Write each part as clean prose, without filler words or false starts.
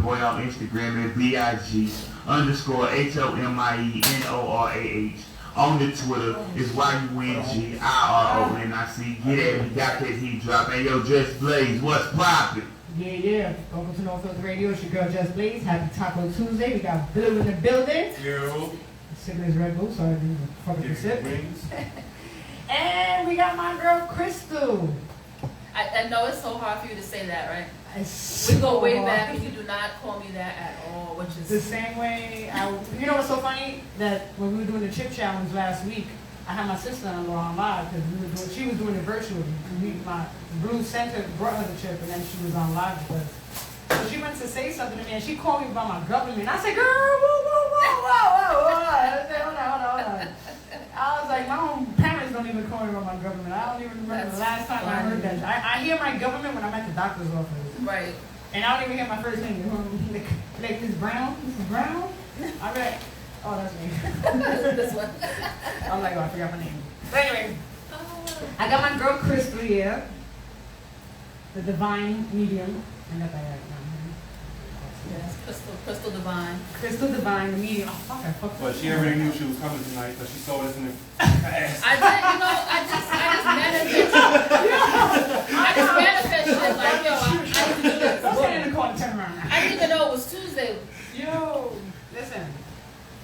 boy on Instagram at BIG_HOMIENORAH. On the Twitter is YUNGIRONIC. Get at me, got that heat drop. Hey yo, JesBlaze, what's poppin'? Yeah. Welcome to FilterRadio. It's your girl JesBlaze. Happy Taco Tuesday. We got Blue in the building. Yo. Sipping his Red Bull, sorry I didn't fuck up the sip. Wings. And we got my girl Krystal. I know it's so hard for you to say that, right? It's We go so way hard. back and you do not call me that at all, which is... The same way, you know what's so funny? That when we were doing the chip challenge last week, I had my sister-in-law on live because she was doing it virtually. My Blue Center brought her the chip and then she was on live with us. So she went to say something to me and she called me about my government. I said, girl, whoa. I said, hold on. I was like, my own parents don't even call me about my government. I don't even remember the last time I heard that. I hear my government when I'm at the doctor's office. Right. And I don't even hear my first name. Like Miss Brown? Mrs. Brown? I'm like, oh, that's me. This one. I'm like, oh, I forgot my name. But anyway, I got my girl Krystal here. The Devine medium. I got that right now. Yes, Krystal Devine. Krystal Devine, the medium. Oh, fuck, I fucked Well, up. she already knew she was coming tonight, so she saw this in the ass. I just manifested. I just manifested like, yo, I need to do this. Don't stand in the corner, turn around. I didn't even know it was Tuesday. Yo, listen.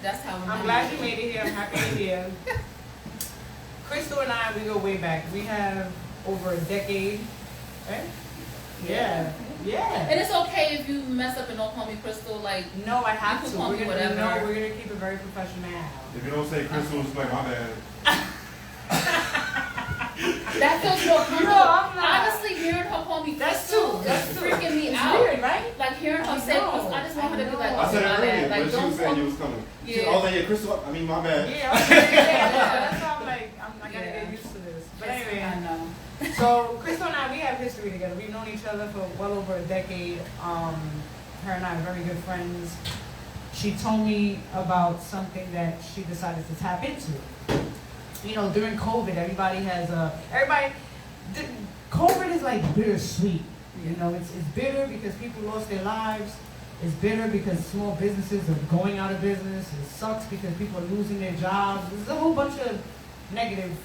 That's how I'm glad you made it here. I'm happy you're here. Krystal and I, we go way back. We have over a decade, right? Yeah. And it's okay if you mess up and don't call me Krystal. Like, No, I have you to. can call me whatever. No, we're gonna keep it very professional. If you don't say Krystal, it's like, my bad. that feels more comfortable. No, I'm not. Honestly, hearing her call me That's Krystal true. That's is true. freaking me It's out. weird, right? Like hearing her say Krystal, I just want her to be like, I oh, said it my earlier, bad. Like, but she don't was saying call you me. was coming. Yeah. I was like, yeah, Krystal, I mean, my bad. Yeah, that's why I'm like, I gotta get used to this. But anyway, I know. so Krystal and I, we have history together. We've known each other for well over a decade. Her and I are very good friends. She told me about something that she decided to tap into. You know, during COVID, COVID is like bittersweet. You know, it's bitter because people lost their lives. It's bitter because small businesses are going out of business. It sucks because people are losing their jobs. There's a whole bunch of negative.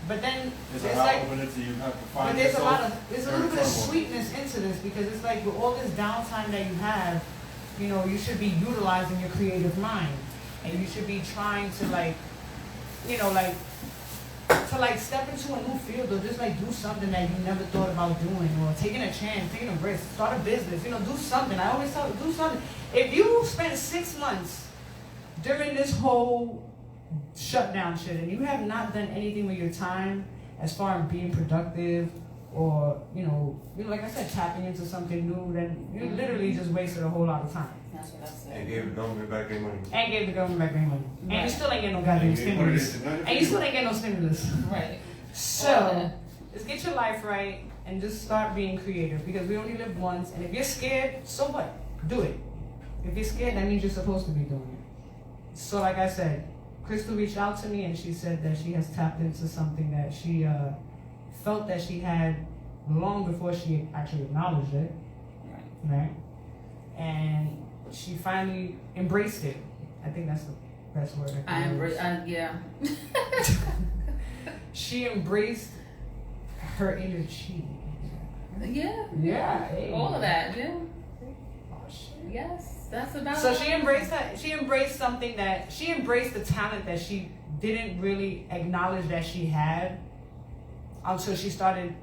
But then There's it's a lot like, of it, so you have to but find there's yourself. there's a little bit of sweetness into this because it's like with all this downtime that you have, you know, you should be utilizing your creative mind, and you should be trying to like, you know, like to like step into a new field or just like do something that you never thought about doing, or taking a chance, taking a risk, start a business, you know, do something. I always tell you, do something. If you spend 6 months during this whole shutdown shit and you have not done anything with your time as far as being productive or you know like I said, tapping into something new, then you literally just wasted a whole lot of time That's what I said. And gave the government back their money. and gave the government back their money. And Right. you still ain't get no goddamn stimulus, and you still ain't get no stimulus. Right. So just get your life right and just start being creative, because we only live once, and if you're scared, so what? Do it. If you're scared, that means you're supposed to be doing it. So like I said, Krystal reached out to me and she said that she has tapped into something that she felt that she had long before she actually acknowledged it, right? And she finally embraced it. I think that's the best word I can use. Yeah. She embraced her inner chi. Yeah. Yeah. Hey. All of that, yeah. Oh, shit. Yes. That's about So she embraced that. She embraced something that she embraced the talent that she didn't really acknowledge that she had until she started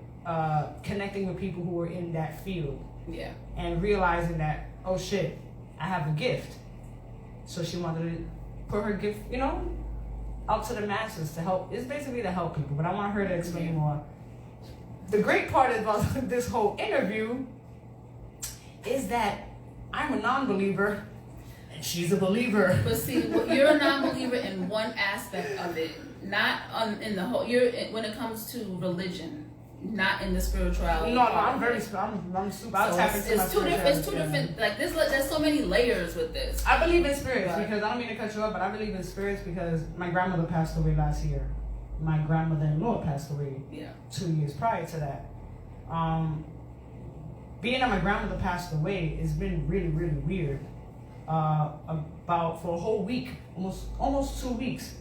connecting with people who were in that field. Yeah. And realizing that, oh shit, I have a gift. So she wanted to put her gift, you know, out to the masses to help. It's basically to help people, but I want her to explain more. The great part about this whole interview is that I'm a non-believer and she's a believer. But see, you're a non-believer in one aspect of it, not in the whole. When it comes to religion, not in the spirituality. No, I'm very. I'm super. I'll tap into my it's two spirituality. different. Like there's so many layers with this. I believe in spirits Right. because I don't mean to cut you off, but I believe in spirits because my grandmother passed away last year. My grandmother-in-law passed away 2 years prior to that. being that my grandmother passed away, it's been really, really weird. About for a whole week, almost 2 weeks,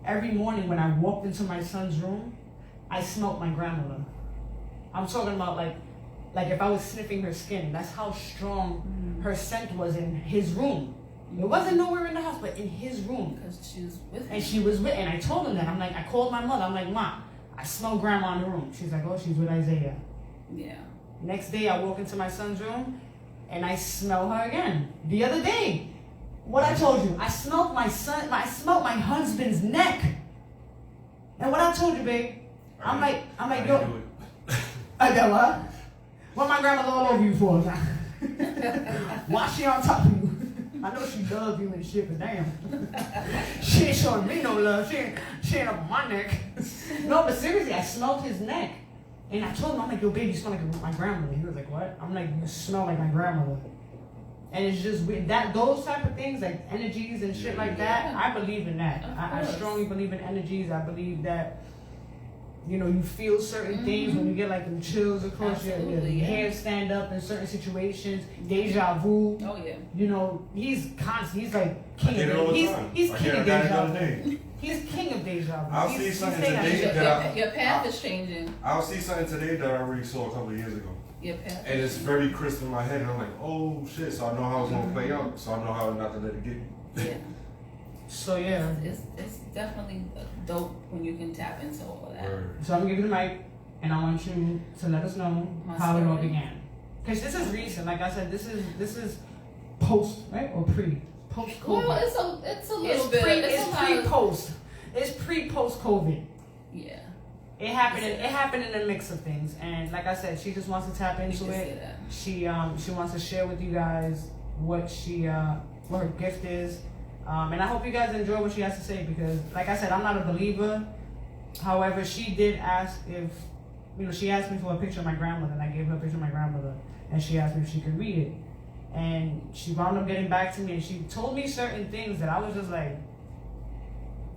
every morning when I walked into my son's room, I smelled my grandmother. I'm talking about like if I was sniffing her skin, that's how strong her scent was in his room. It wasn't nowhere in the house, but in his room. Because she was with him. And she was with, and I told him that. I'm like, I called my mother. I'm like, Ma, I smell grandma in the room. She's like, oh, she's with Isaiah. Yeah. Next day, I walk into my son's room, and I smell her again. The other day, what I told you, I smelled my husband's neck. And what I told you, babe, I'm like, yo, I got what? What my grandmother all over you for now? Why she on top of you? I know she loves you and shit, but damn. She ain't showing me no love. She ain't up on my neck. No, but seriously, I smelled his neck. And I told him, I'm like, yo, baby, you smell like my grandmother. He was like, what? I'm like, you smell like my grandmother. And it's just weird. Those type of things, like energies and shit like that, I believe in that. I strongly believe in energies. I believe that, you know, you feel certain things when you get like them chills across your hair stand up in certain situations, deja vu. Oh yeah. You know, he's constant. He's like king I get it all of the time. he's king of deja vu. Day. He's king of deja vu. I'll see something today Your path is changing. I'll see something today that I already saw a couple of years ago. Your path. And it's very crisp in my head, and I'm like, oh shit, so I know how it's gonna play out, so I know how not to let it get me. Yeah. So yeah. It's definitely dope when you can tap into all of that. Word. So I'm gonna give you the mic, and I want you to let us know how it all began. Because this is recent. Like I said, this is post, right, or pre? Post COVID. Well, it's a little bit. It's pre-post. It's pre-post COVID. Yeah. It happened in a mix of things, and like I said, she just wants to tap into it. She wants to share with you guys what her gift is, and I hope you guys enjoy what she has to say, because like I said, I'm not a believer. However, she did ask if, you know, she asked me for a picture of my grandmother, and I gave her a picture of my grandmother, and she asked me if she could read it, and she wound up getting back to me, and she told me certain things that I was just like,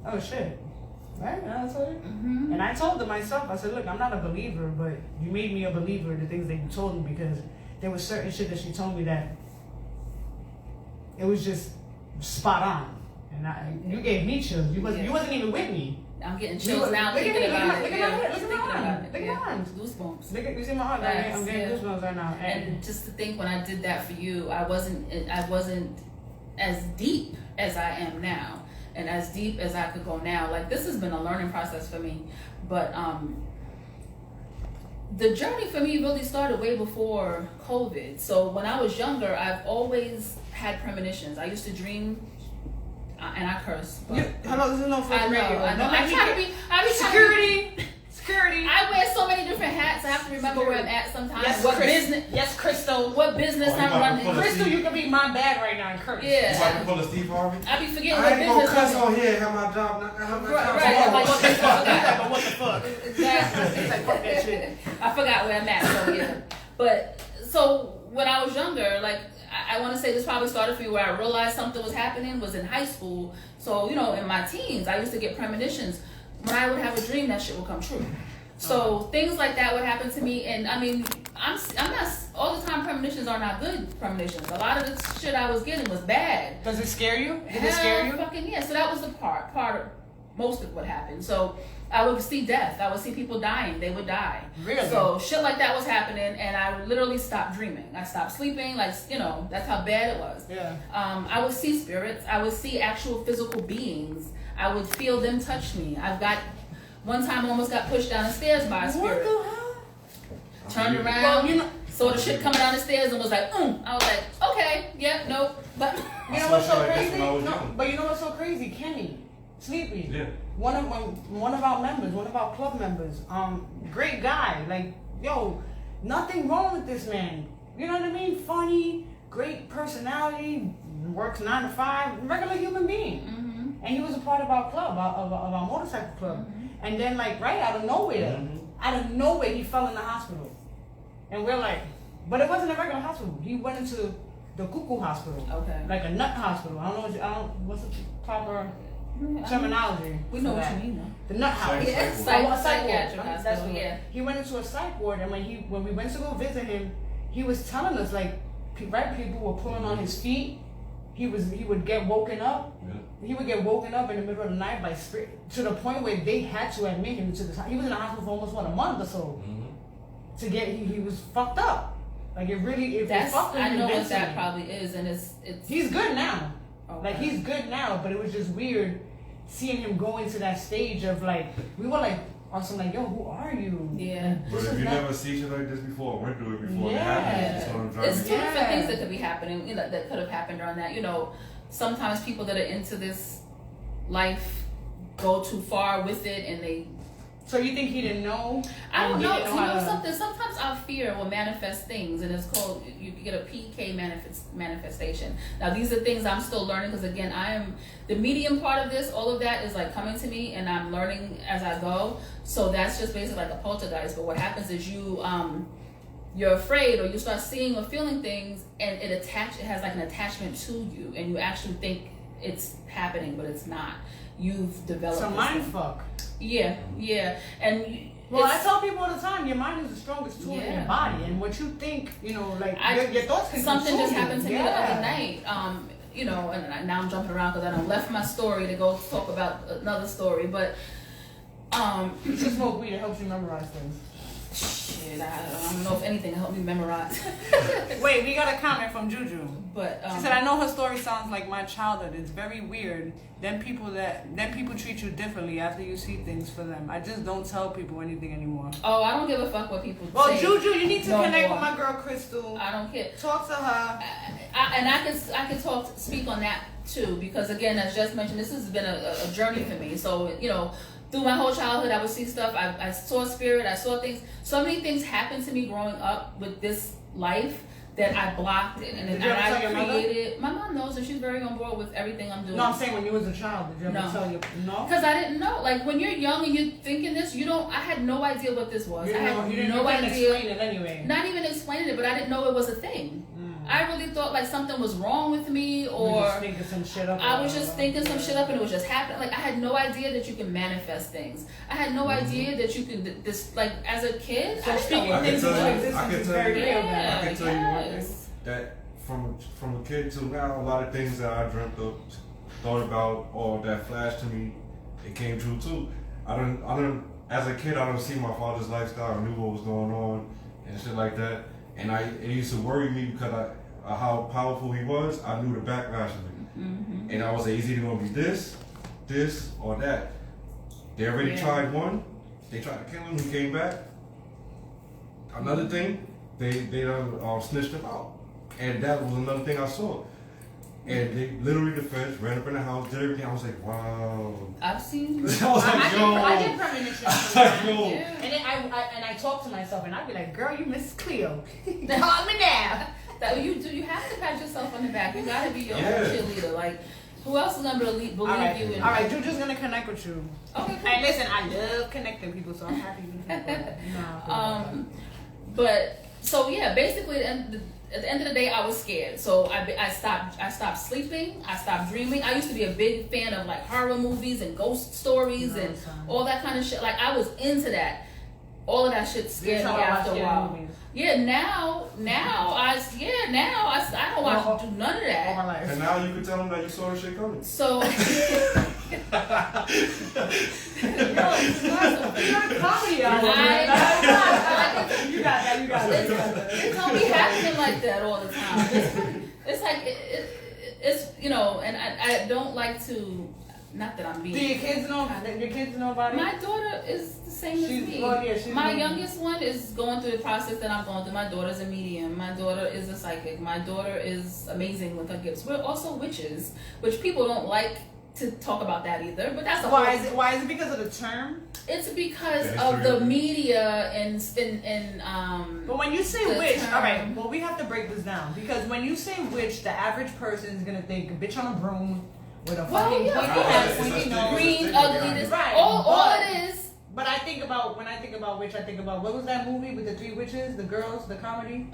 oh shit. Right? I told you. And I told them myself, I said, look, I'm not a believer, but you made me a believer, the things that you told me, because there was certain shit that she told me that it was just spot on. And you gave me chills. You wasn't even with me. I'm getting chills now thinking about it. Look at my arms. Goosebumps. Look at, you see my heart? I'm getting goosebumps right now. And just to think, when I did that for you, I wasn't as deep as I am now. And as deep as I could go now. Like, this has been a learning process for me. But the journey for me really started way before COVID. So when I was younger, I've always had premonitions. I used to dream, and I curse. Hello, this is no FilterRadio. I know. I try to be security. I wear so many different hats. I have to remember where I'm at sometimes. Yes, what business? Yes, Krystal. What business I'm running? Krystal, you can be my bag right now and curse. Yeah. You like to pull a Steve Harvey? I be forgetting I what ain't gonna business cuss I'm on here and have my job. Right. I'm like, what the fuck? But what the fuck? Exactly. It's like, fuck that shit. I forgot where I'm at. So yeah. But so when I was younger, like, I want to say this probably started for you, where I realized something was happening was in high school. So, you know, in my teens, I used to get premonitions. When I would have a dream, that shit would come true. So things like that would happen to me, and I mean, I'm not all the time. Premonitions are not good premonitions. A lot of the shit I was getting was bad. Does it scare you? Did it scare you? Fucking yeah. So that was the part of most of what happened. So I would see death. I would see people dying. They would die. Really? So shit like that was happening, and I literally stopped dreaming. I stopped sleeping. Like, you know, that's how bad it was. Yeah. I would see spirits. I would see actual physical beings. I would feel them touch me. One time I almost got pushed down the stairs by a spirit. What the hell? Turned around, Well, you know, saw the shit coming down the stairs and was like, I was like, okay, yeah, nope. But you know what's so like crazy? this when I was No, young. but you know what's so crazy? Kenny, Sleepy. Yeah. One of our members, one of our club members, great guy. Like, yo, nothing wrong with this man. You know what I mean? Funny, great personality, works 9 to 5, regular human being. And he was a part of our club, of our motorcycle club. And then, like, right out of nowhere, he fell in the hospital. And we're like, but it wasn't a regular hospital. He went into the cuckoo hospital. Okay. Like a nut hospital. What's the proper terminology? we know for what that? you mean, though. The nut house. Yes, Psych ward. psychiatric That's hospital, what yeah. He went into a psych ward, and when we went to go visit him, he was telling us like, right? People were pulling on his feet. He would get woken up. Yeah. He would get woken up in the middle of the night by spirit, to the point where they had to admit him to the. He was in the hospital for almost a month or so. To get he was fucked up. Like it really. Fucked him. I know what mentally. that probably is, and it's. He's good now. Okay. Like he's good now, but it was just weird seeing him go into that stage of like we were like on some like, yo, who are you? Yeah. But if you never see shit like this before, went through it before, Yeah. it happens. It's gonna drive It's you two different things that could be happening, you know, that could have happened during that. You know, sometimes people that are into this life go too far with it and they. So you think he didn't know? I don't know. You know Something. Sometimes our fear will manifest things, and it's called. You can get a PK manifestation. Now these are things I'm still learning because again, I am the medium part of this. All of that is like coming to me, and I'm learning as I go. So that's just basically like a poltergeist. But what happens is you're afraid, or you start seeing or feeling things, and it has like an attachment to you, and you actually think it's happening, but it's not. You've developed. It's a mind fuck. Yeah, and well, I tell people all the time, your mind is the strongest tool in Yeah. your body, and what you think, you know, like your thoughts can something control just you. happened to me the other night. You know, and now I'm jumping around because I done left my story to go talk about another story, but You should smoke weed. It helps you memorize things. shit, I don't know if anything helped me memorize. Wait, we got a comment from Juju. But She said, "I know her story sounds like my childhood. It's very weird. Then people treat you differently after you see things for them. I just don't tell people anything anymore." oh, I don't give a fuck what people Well, say. Juju, you need to No connect more. with my girl Krystal. I don't care. Talk to her. I can speak on that too, because again, as just mentioned, this has been a journey for me. So, you know, through my whole childhood, I would see stuff. I saw spirit. I saw things. So many things happened to me growing up with this life that I blocked it, and Did then you ever I tell your mother? created. My mom knows, and she's very on board with everything I'm doing. No, I'm saying when you was a child, did you ever No. tell your no? Because I didn't know. Like when you're young and you're thinking this, you don't. I had no idea what this was. You I had didn't no idea. explain it anyway. Not even explaining it, but I didn't know it was a thing. I really thought like something was wrong with me, You or just thinking some shit up. I was just thinking some shit up and it was just happening. Like I had no idea that you can manifest things. I had no idea that you could this like as a kid. So I didn't speaking know I what can things tell into you- existence I can is tell very you- real. I man. can tell you one thing Yes. that from a kid to now, a lot of things that I dreamt of, thought about, or that flashed to me, it came true too. I don't. As a kid, I don't see my father's lifestyle. I knew what was going on and shit like that, and it used to worry me because how powerful he was. I knew the backlash of it, and I was like, is he gonna be this, or that? They already tried one. They tried to kill him. He came back. Another thing, they done snitched him out, and that was another thing I saw. And they literally the feds ran up in the house, did everything. I was like, wow. I've seen. I was like, yo. I did premonition. Like, yo. And then I talk to myself and I'd be like, girl, you Mrs. Cleo. Calm me down. That you do. You have to pat yourself on the back. You gotta be your own Yeah. cheerleader. Like, who else is gonna believe All right, you? all right. Juju's gonna connect with you. Okay. Cool. And listen, I love connecting people, so I'm happy with people. But so yeah, basically, at the end of the day, I was scared. So I stopped sleeping. I stopped dreaming. I used to be a big fan of like horror movies and ghost stories and all that kind of shit. Like I was into that. All of that shit scared me after a while. Yeah, now I don't want to do none of All my that. life. And now you can tell them that you saw the shit coming. So You're comedy, y'all. You got that. it don't be happening like that all the time. It's like it's you know, and I don't like to. Not that I'm being. Do your kids know? Your kids know about it? My daughter is the same as me. She's My medium. youngest one is going through the process that I'm going through. My daughter's a medium. My daughter is a psychic. My daughter is amazing with her gifts. We're also witches, which people don't like to talk about that either. But that's Why is it because of the term? It's because of the media and But when you say the witch, term. all right. Well, we have to break this down because when you say witch, the average person is gonna think a bitch on a broom with a Well, fucking yeah, pointy of head, course. pointy nose. green, ugly. This, Right. all it is. But when I think about witch, I think about what was that movie with the three witches, the girls, the comedy?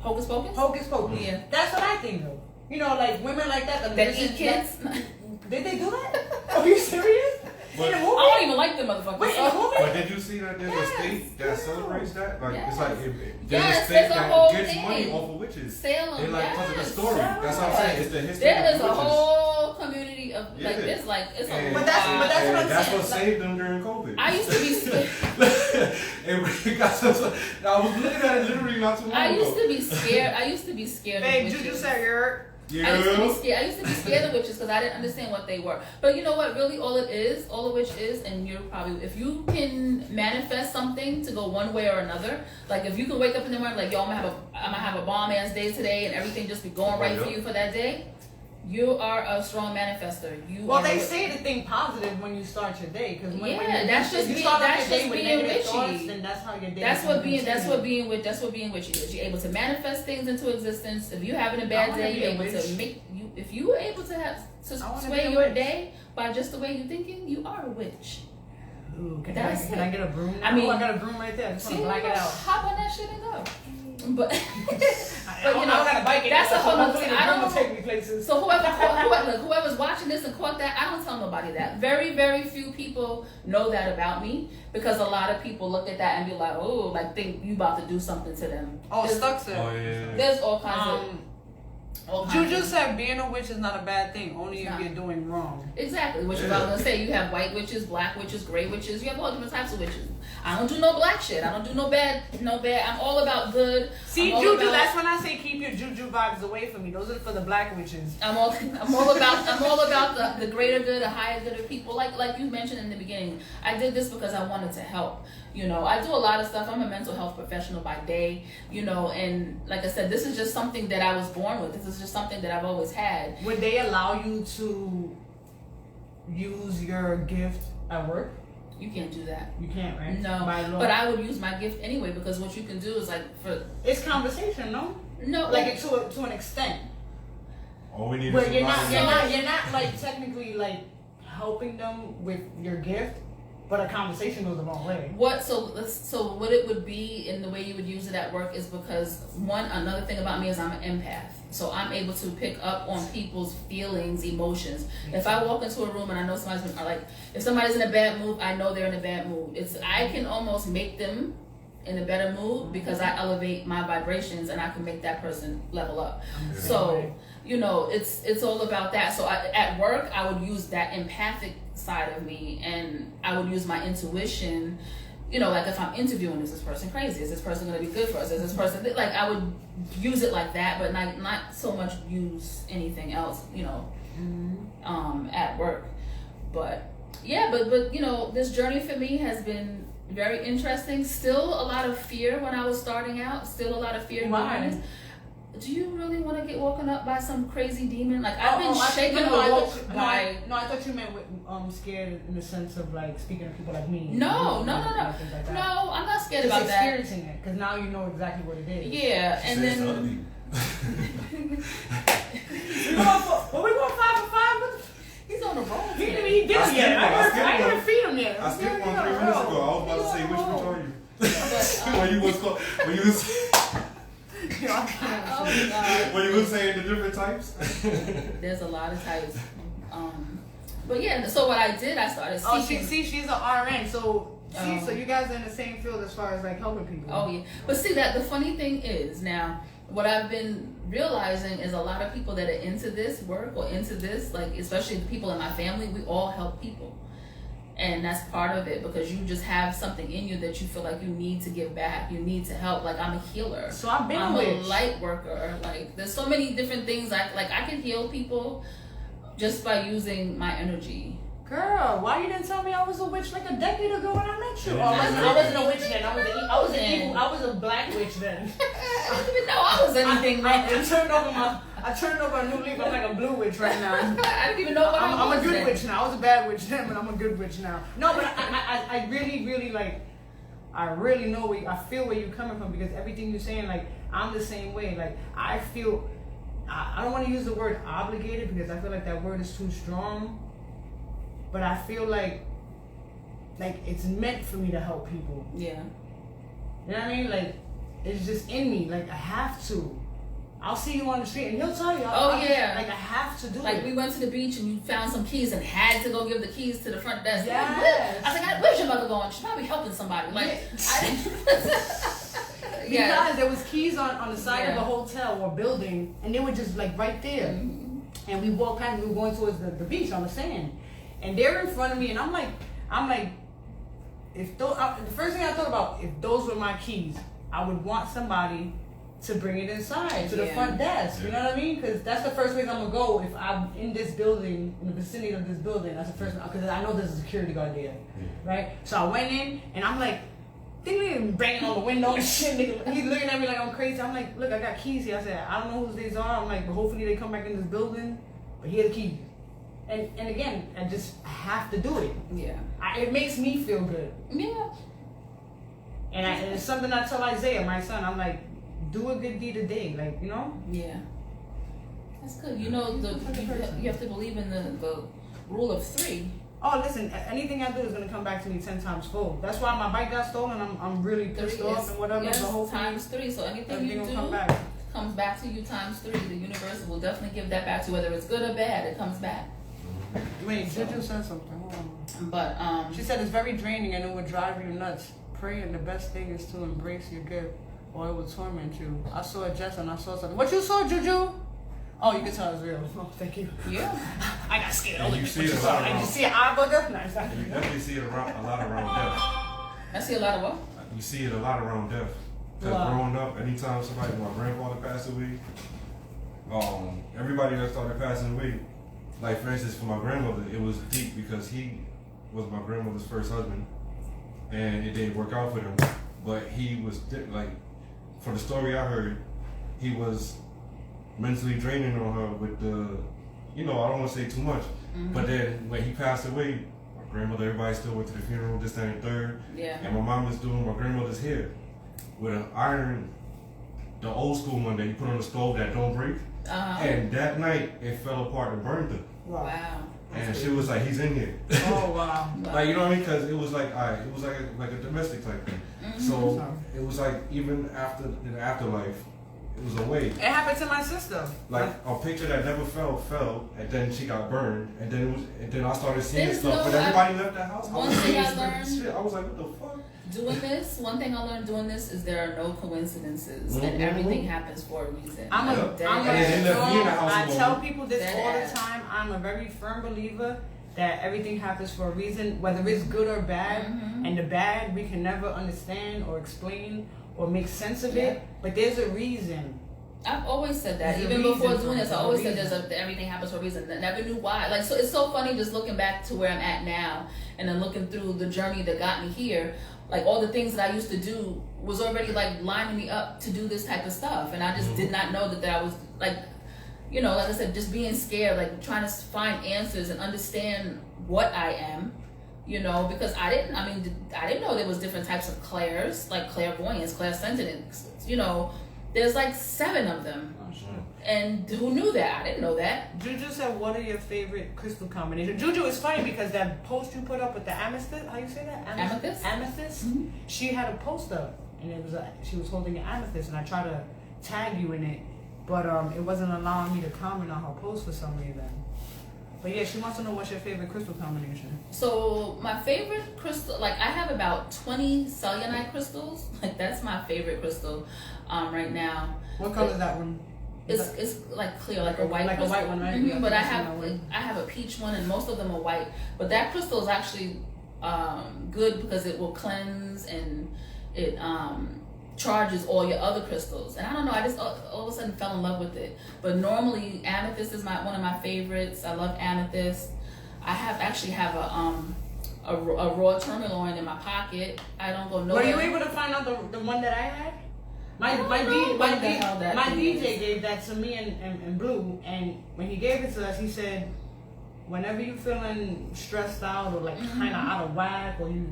Hocus Pocus. Hocus Pocus. Yeah. That's what I think of. You know, like women like that. That eat kids. Did they do that? Are you serious? In the I movie? don't even like them motherfuckers. Wait, in the movie? But did you see that there's a state that celebrates that? Like it's like there's Yes, a state there's a whole that gets thing. money off of witches. Salem, They like because of the yes. story. That's what I'm saying. It's the history There of is the a witches. whole community of like Yeah. this, like it's a And- But that's what I'm and that's saying. what saved them during COVID. I used to be scared. And we got some, I was looking at it literally not too long I ago. used to be scared. I used to be scared Babe, of Juju witches. said you're. Yeah. I used to be scared of witches because I didn't understand what they were. But you know what? Really, all a witch is, and you're probably, if you can manifest something to go one way or another, like if you can wake up in the morning like, yo, I'm gonna have a bomb ass day today, and everything just be going right for you for that day. You are a strong manifester. Well, they say to think positive when you start your day, because when that's just you being, start that's off your day just with being negative thoughts, witchy. then that's how your day. That's what being witchy is. You're able to manifest things into existence. If you're having a bad day, you're able to make you. If you are able to sway your day by just the way you're thinking, you are a witch. Ooh, can That's I get a broom? I mean, I got a broom right there. I just want to black it out. Hop on that shit and go. But I you know, got a bike. that's a whole other Hopefully thing. the I broom don't will know. take me places. So whoever's watching this and caught that, I don't tell nobody that. Very, very few people know that about me because a lot of people look at that and be like, oh, like think you about to do something to them. Oh, stuck Oh yeah. There's all kinds of. Juju said being a witch is not a bad thing, only if you're doing wrong. Exactly, which is what I was gonna say. You have white witches, black witches, gray witches. You have all different types of witches. I don't do no black shit. I don't do no bad. I'm all about good. See, I'm all Juju, about- that's when I say keep your Juju vibes away from me. Those are for the black witches. I'm all about the greater good, the higher good of people. Like you mentioned in the beginning, I did this because I wanted to help. You know, I do a lot of stuff. I'm a mental health professional by day. You know, and like I said, this is just something that I was born with. This is just something that I've always had. Would they allow you to use your gift at work? You can't do that. You can't, right? No, By law. but I would use my gift anyway because what you can do is like for It's conversation, no? no Like to an extent. All we need But is you're somebody- not like technically like helping them with your gift, but a conversation goes a long way. So what it would be in the way you would use it at work is because another thing about me is I'm an empath. So I'm able to pick up on people's feelings, emotions. If I walk into a room and I know if somebody's in a bad mood, I know they're in a bad mood. I can almost make them in a better mood because I elevate my vibrations and I can make that person level up. So, you know, it's all about that. So at work, I would use that empathic side of me and I would use my intuition. You know, like if I'm interviewing, is this person crazy? Is this person going to be good for us? Is this person, like I would use it like that, but not so much use anything else, you know, at work. But yeah, but you know, this journey for me has been very interesting. Still a lot of fear when I was starting out. Still a lot of fear. Why? Do you really want to get woken up by some crazy demon? Like I've been shaken I awoke by. thought you meant scared in the sense of like speaking to people like me. No, things like that. No, I'm not scared Just about that. experiencing it, because now you know exactly what it is. Yeah, and Says then ugly. We going 5 for 5? he's on the roll. He today. didn't get him yet. I skipped didn't feed him yet. I skipped one 3 minutes ago. I was about to say which one are you? when you was saying the different types. There's a lot of types. But yeah, so what I did, I started seeking. She's an RN, so so you guys are in the same field as far as like helping people. Oh yeah, but see that the funny thing is now what I've been realizing is a lot of people that are into this work or into this, like especially the people in my family, we all help people. And that's part of it because you just have something in you that you feel like you need to give back. You need to help. Like I'm a healer. So I'm a light worker. Like there's so many different things. I can heal people just by using my energy. Girl, why you didn't tell me I was a witch like a decade ago when I met you? Oh, I wasn't a witch then. I was a black witch then. I didn't even know I was anything. I turned over a new leaf. I'm like a blue witch right now. I didn't even know what I'm a good witch now. I was a bad witch then, but I'm a good witch now. No, but I really like. I really know I feel where you're coming from because everything you're saying, like I'm the same way. Like I feel. I don't want to use the word obligated because I feel like that word is too strong. But I feel like it's meant for me to help people. Yeah. You know what I mean? Like it's just in me. Like I have to. I'll see you on the street, and he'll tell you. Yeah. Like, I have to do it. Like, we went to the beach and you found some keys and had to go give the keys to the front desk. Yes. I was like, where's your mother going? She's probably helping somebody. Like, Because there was keys on the side of a hotel or building, and they were just like right there. Mm-hmm. And we walked past, and we were going towards the beach on the sand, and they're in front of me, and I'm like, if those, the first thing I thought about, if those were my keys, I would want somebody to bring it inside to the front desk. You know what I mean? Because that's the first place I'm gonna go if I'm in this building, in the vicinity of this building. That's the first, because I know there's a security guard there, right? So I went in, and I'm like, banging on the window and shit. He's looking at me like I'm crazy. I'm like, look, I got keys here. I said, I don't know whose these are. I'm like, but hopefully they come back in this building. But here are the keys. And again, I have to do it. Yeah. It makes me feel good. Yeah. And it's something I tell Isaiah, my son. I'm like, do a good deed a day. Like, you know? Yeah. That's good. You know, you have to believe in the rule of 3. Oh, listen, anything I do is going to come back to me 10 times full. That's why my bike got stolen. I'm really pissed off and whatever. Yes, the whole times 3. So anything you do comes back to you times 3. The universe will definitely give that back to you. Whether it's good or bad, it comes back. Wait, Juju said something. Hold on. But, she said it's very draining and it would drive you nuts. Pray, and the best thing is to embrace your gift or it will torment you. I saw a Jess and I saw something. What you saw, Juju? Oh, you can tell it's real. Oh, thank you. Yeah. I got scared. And you see it a lot around. You see an eye bugger? No, you definitely see it a lot around death. I see a lot of what? You see it a lot around death. Because growing up, anytime my grandfather passed away, everybody that started passing away, like for instance, for my grandmother, it was deep because he was my grandmother's first husband, and it didn't work out for them. But he was like, for the story I heard, he was mentally draining on her with the, I don't want to say too much, but then when he passed away, my grandmother, everybody still went to the funeral, this, that, and third, and my mom was doing my grandmother's hair with an iron, the old school one that you put on the stove that don't break, and that night it fell apart and burned her. Wow. And she was like, he's in here. Oh, wow. Like, you know what I mean? Because it was like, it was like a domestic type thing. So it was like, even after in the afterlife, it was a wave. It happened to my sister. Like a picture that never fell, and then she got burned, and then I started seeing stuff. But everybody left the house. One thing I learned. Shit. I was like, what the fuck? One thing I learned doing this is there are no coincidences, and everything happens for a reason. I tell people this all the time. I'm a very firm believer that everything happens for a reason, whether it's good or bad. And the bad we can never understand or explain or make sense of it, but there's a reason. I've always said that. Even before doing this, I always said everything happens for a reason. I never knew why. Like, so it's so funny just looking back to where I'm at now and then looking through the journey that got me here. Like, all the things that I used to do was already like lining me up to do this type of stuff, and I just did not know that I was like, like I said, just being scared, like trying to find answers and understand what I am. Because I didn't know there was different types of clairs, like clairvoyance, clairsentience. There's like 7 of them. Oh, sure. And who knew that? I didn't know that. Juju said, what are your favorite crystal combinations? Juju, it's funny because that post you put up with the amethyst, how you say that? Amethyst? Amethyst? Mm-hmm. She had a post up, and she was holding an amethyst, and I tried to tag you in it, but it wasn't allowing me to comment on her post for some reason. But yeah, she wants to know what's your favorite crystal combination. So my favorite crystal, like I have about 20 selenite crystals. Like that's my favorite crystal right now. What color is that one? It's like clear, like a white crystal. A white one, right? Mm-hmm. But I have a peach one, and most of them are white. But that crystal is actually good because it will cleanse and it charges all your other crystals. And I don't know, I just all of a sudden fell in love with it. But normally amethyst is one of my favorites. I love amethyst. I actually have a raw tourmaline in my pocket. I don't go nowhere. Were you able to find out the one that I had? My DJ gave that to me and Blue, and when he gave it to us, he said, whenever you feeling stressed out or like kind of out of whack, or you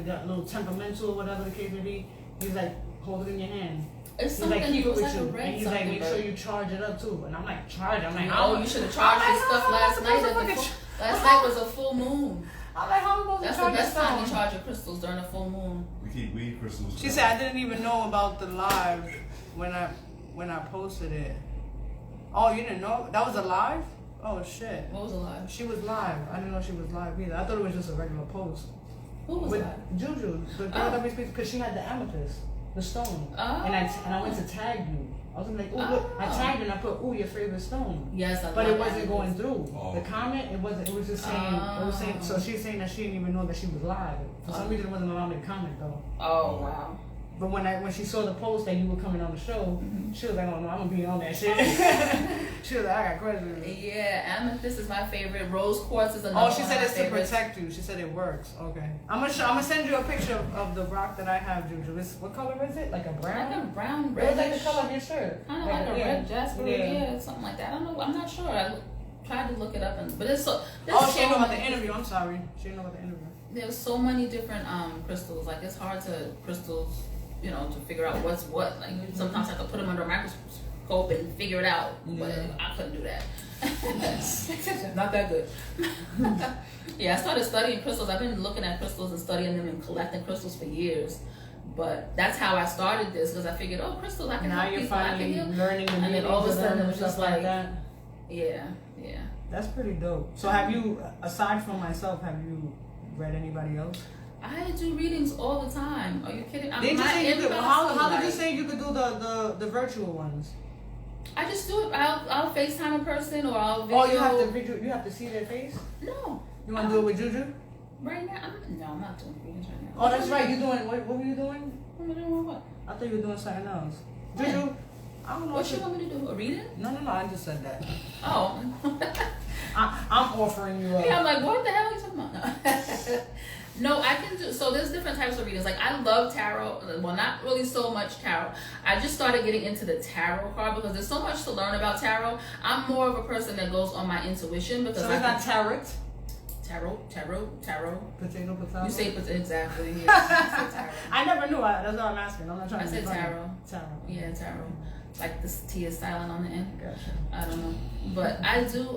got a little temperamental or whatever the case may be, he's like, hold it in your hand. It's he's like, keep it with you, and he's like, make sure you charge it up too. And I'm like, charge it. I'm like, oh, you should have charged this stuff last night. Last night was a full moon. I'm like, how am I supposed to charge? That's the best time to charge your crystals, during a full moon. We keep weed crystals. She said, I didn't even know about the live when I when I posted it. Oh, you didn't know? That was a live? Oh shit. What was a live? She was live. I didn't know she was live either. I thought it was just a regular post. Who was With that? Juju, the girl that makes me, because she had the amethyst, the stone. Oh. And I went to tag you. I was like, ooh, look. I tagged her and I put, ooh, your favorite stone. Yes, I But love it wasn't that. going through. Oh. The comment, it was just saying, it was saying, so she's saying that she didn't even know that she was live. For some reason, it wasn't allowing me to comment though. Oh, wow. But when she saw the post that you were coming on the show, she was like, oh no, I'm gonna be on that shit. She was like, I got questions. Yeah, amethyst is my favorite. Rose quartz is another Oh, she one said of it's my to favorites. protect you. She said it works. Okay. I'm gonna send you a picture of the rock that I have, Juju. What color is it? Like a brown? Like a brown, It was like the reddish. color of your shirt. Kind of like a yeah. red jasper, Yeah. yeah, something like that. I don't know. I'm not sure. I tried to look it up, but it's so. Oh, she didn't know about the interview. I'm sorry. She didn't know about the interview. There's so many different crystals. Like it's hard to crystals, to figure out what's what. Like you sometimes have to put them under a microscope and figure it out. But I couldn't do that. Not that good. Yeah, I started studying crystals. I've been looking at crystals and studying them and collecting crystals for years. But that's how I started this because I figured, oh, crystals, I can Now help you're people. I can finally heal. learning the And then meanings all of a of sudden them it was and just stuff like that. Yeah. That's pretty dope. So have you, aside from myself, have you read anybody else? I do readings all the time. Are you kidding? Did you say you could? inbox How is did you like- say you could do the virtual ones? I just do it. I'll FaceTime a person or I'll video. Oh, you have to video. You have to see their face. No. You want to do it with Juju? Right now? I'm not doing readings right now. Oh, that's right. You doing what? What were you doing? What am I doing? What? I thought you were doing something else. When? Juju, I don't know. What you want me to do? A reading? No. I just said that. Oh. I'm offering you up. Yeah, I'm like, what the hell are you talking about? No, I can do, so there's different types of readings. Like, I love tarot. Well, not really so much tarot. I just started getting into the tarot card because there's so much to learn about tarot. I'm more of a person that goes on my intuition because So it's not tarot? Tarot. Potato. You say exactly. Yeah, you say tarot. I never knew. That's what I'm asking. I'm not trying I to say be funny. tarot. Tarot. Yeah, tarot. Like this T is silent on the end. Gotcha. I don't know. But I do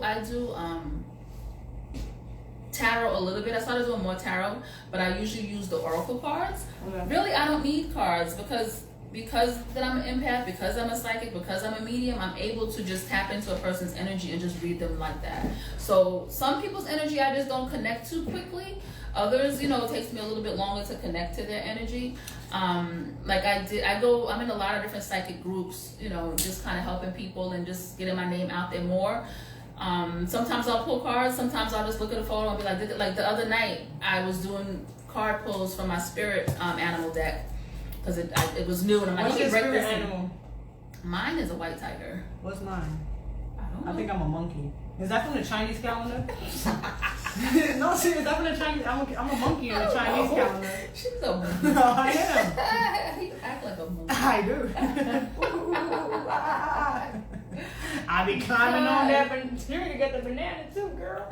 tarot a little bit. I started doing more tarot, but I usually use the oracle cards. Okay. Really, I don't need cards because that I'm an empath, because I'm a psychic, because I'm a medium, I'm able to just tap into a person's energy and just read them like that. So some people's energy I just don't connect to quickly. Others, it takes me a little bit longer to connect to their energy. I'm in a lot of different psychic groups, just kind of helping people and just getting my name out there more. Sometimes I'll pull cards, sometimes I'll just look at a photo and be like the other night I was doing card pulls from my spirit animal deck because it was new and I'm like, What's let me your break spirit this in. animal? Mine is a white tiger. What's mine? I don't know. I think I'm a monkey. Is that from the Chinese calendar? No, seriously, that's from the Chinese. I'm a monkey in the Chinese calendar. She's a monkey. No, I am. You act like a monkey. I do. I be climbing on that tree to get the banana too, girl.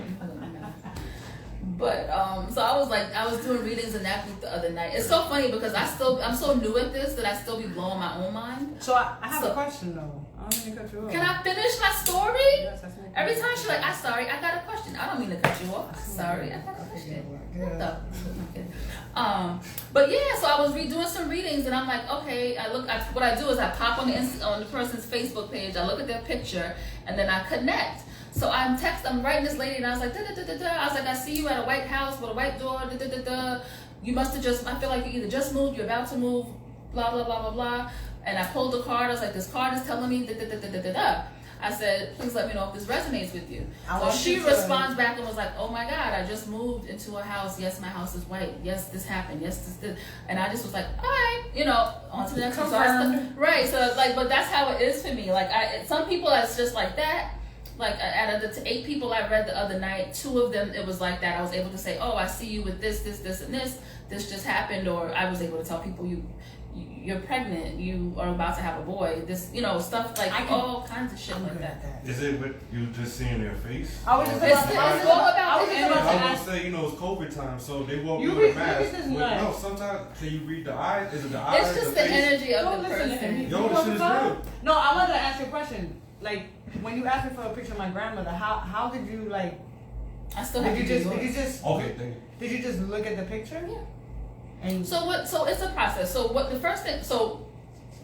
But so I was doing readings in that group the other night. It's so funny because I'm so new at this that I still be blowing my own mind. So I have a question though. I don't mean to cut you off. Can I finish my story? Yes, that's my Every question. time she's like, I'm sorry, I got a question. I don't mean to cut you off. Sorry, I got a question. What the? But yeah, so I was redoing some readings and I'm like, okay, what I do is I pop on the person's Facebook page, I look at their picture, and then I connect. So I'm writing this lady and I was like, I was like, I see you at a white house with a white door, You must have I feel like you either just moved, you're about to move, blah, blah, blah, blah, blah. And I pulled the card, I was like, this card is telling me I said, please let me know if this resonates with you. So she responds back and was like, oh my God, I just moved into a house. Yes, my house is white. Yes, this happened. Yes, this. And I just was like, all right, on to the next one. Right. So but that's how it is for me. Like some people it's just like that. Like out of the 8 people I read the other night, 2 of them, it was like that. I was able to say, oh, I see you with this, and this. This just happened. Or I was able to tell people you're pregnant, you are about to have a boy, this, stuff like all kinds of shit like that. Is it what you just seeing their face? I was just It's about to ask. all about I was just about to I would ask. say, it's COVID time, so they walk You with a read mask. this With- night. No, sometimes, can you read the eyes? Is it the eyes? It's just the face? energy of Don't the listen to person. him. Yo, You this on shit the is phone? real. No, I wanted to ask you a question. Like when you asked me for a picture of my grandmother, how did you like? I still have Did to you do just yours. Okay, thank you. did you just look at the picture? Yeah. And So it's a process. So what the first thing? So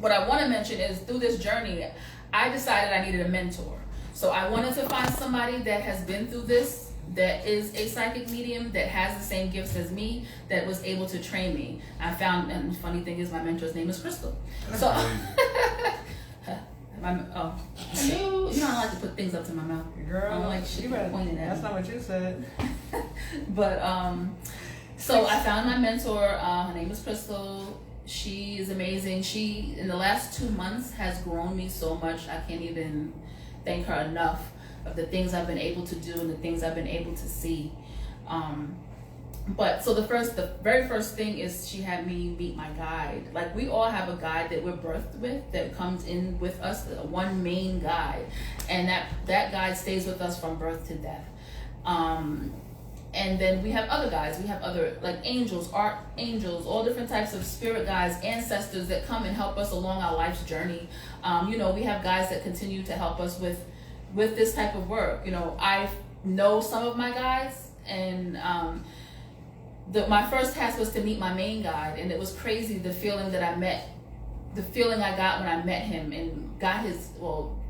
what I want to mention is through this journey, I decided I needed a mentor. So I wanted to find somebody that has been through this, that is a psychic medium, that has the same gifts as me, that was able to train me. I found, and the funny thing is my mentor's name is Krystal. So, you don't like to put things up to my mouth. Girl, I'm like, shit, pointing at that's me. not what you said. But, so I found my mentor, her name is Krystal. She is amazing. She, in the last 2 months, has grown me so much. I can't even thank her enough of the things I've been able to do and the things I've been able to see. But so the very first thing is she had me meet my guide. Like, we all have a guide that we're birthed with, that comes in with us, one main guide, and that guide stays with us from birth to death. And then we have other guides. We have other, like, angels, archangels, all different types of spirit guides, ancestors that come and help us along our life's journey. We have guides that continue to help us with this type of work. I know some of my guides, and my first task was to meet my main guide, and it was crazy the feeling I got when I met him and got his,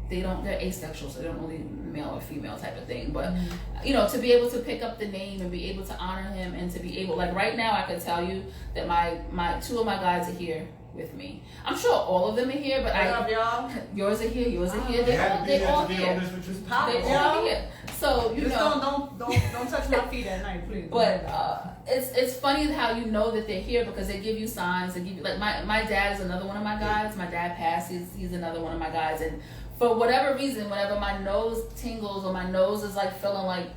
they're asexual, so they don't really male or female type of thing, but to be able to pick up the name and be able to honor him, and to be able, like, right now I can tell you that my two of my guides are here with me. I'm sure all of them are here, but yours are here, yours are here, they all here. So don't touch my feet at night, please. But it's funny how you know that they're here, because they give you signs. They give you, like, my dad is another one of my guides. My dad passed. He's another one of my guides, and for whatever reason, whenever my nose tingles or my nose is like feeling like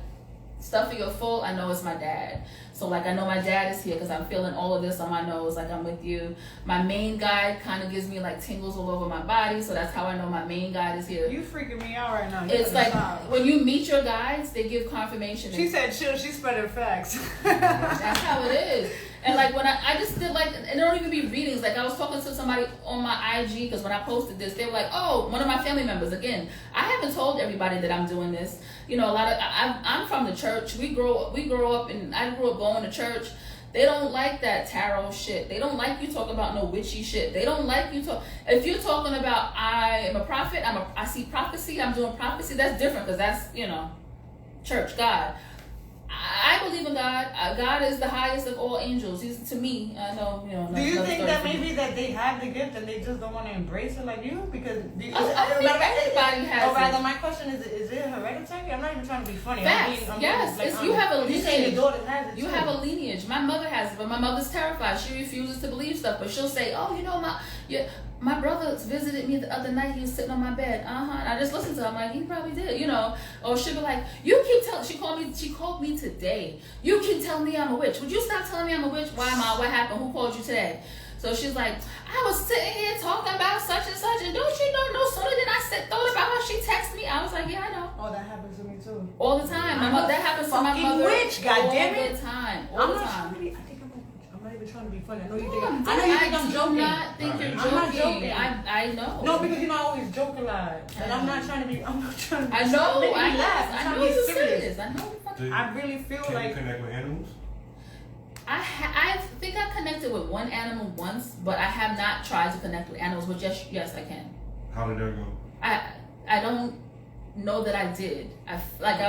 stuffy or full, I know it's my dad. So, like, I know my dad is here because I'm feeling all of this on my nose, like I'm with you. My main guide kind of gives me like tingles all over my body, so that's how I know my main guide is here. You freaking me out right now. It's like when you meet your guides, they give confirmation. She said chill, she's spreading facts. That's how it is. And like when I just did, like, and there don't even be readings. Like, I was talking to somebody on my IG, because when I posted this, they were like, oh, one of my family members. Again, I haven't told everybody that I'm doing this. I'm from the church. We grow up, and I grew up going to church. They don't like that tarot shit. They don't like you talking about no witchy shit. They don't like you if you're talking about I am a prophet, I see prophecy, I'm doing prophecy, that's different, because that's, church, God. I believe in God. God is the highest of all angels. He's, to me, I know, Do you think that maybe that they have the gift and they just don't want to embrace it like you? Because I think everybody has it. Rather, my question is it hereditary? I'm not even trying to be funny. Yes, you have a lineage. You say your daughter has it. You have a lineage. My mother has it, but my mother's terrified. She refuses to believe stuff, but she'll say, oh, my brother visited me the other night. He was sitting on my bed. And I just listened to her. I'm like, he probably did, Or she'll be like, you keep telling. She called me today. You keep telling me I'm a witch. Would you stop telling me I'm a witch? Why am I? What happened? Who called you today? So she's like, I was sitting here talking about such and such, and don't you know? No sooner than I thought about her, she texted me. I was like, yeah, I know. Oh, that happens to me too. All the time. That happens to my mother. Witch, goddammit. All the time. All the time. I'm not even trying to be funny. I know you think I'm joking. I do not think you're joking. I'm not joking. I know. No, because I always joke a lot, and I'm not trying to be. I'm not trying to be. I know. I laugh. I know you're serious. I know. I really feel Can like. you connect with animals? I think I connected with one animal once, but I have not tried to connect with animals. But yes, I can. How did that go? I don't know that I did. I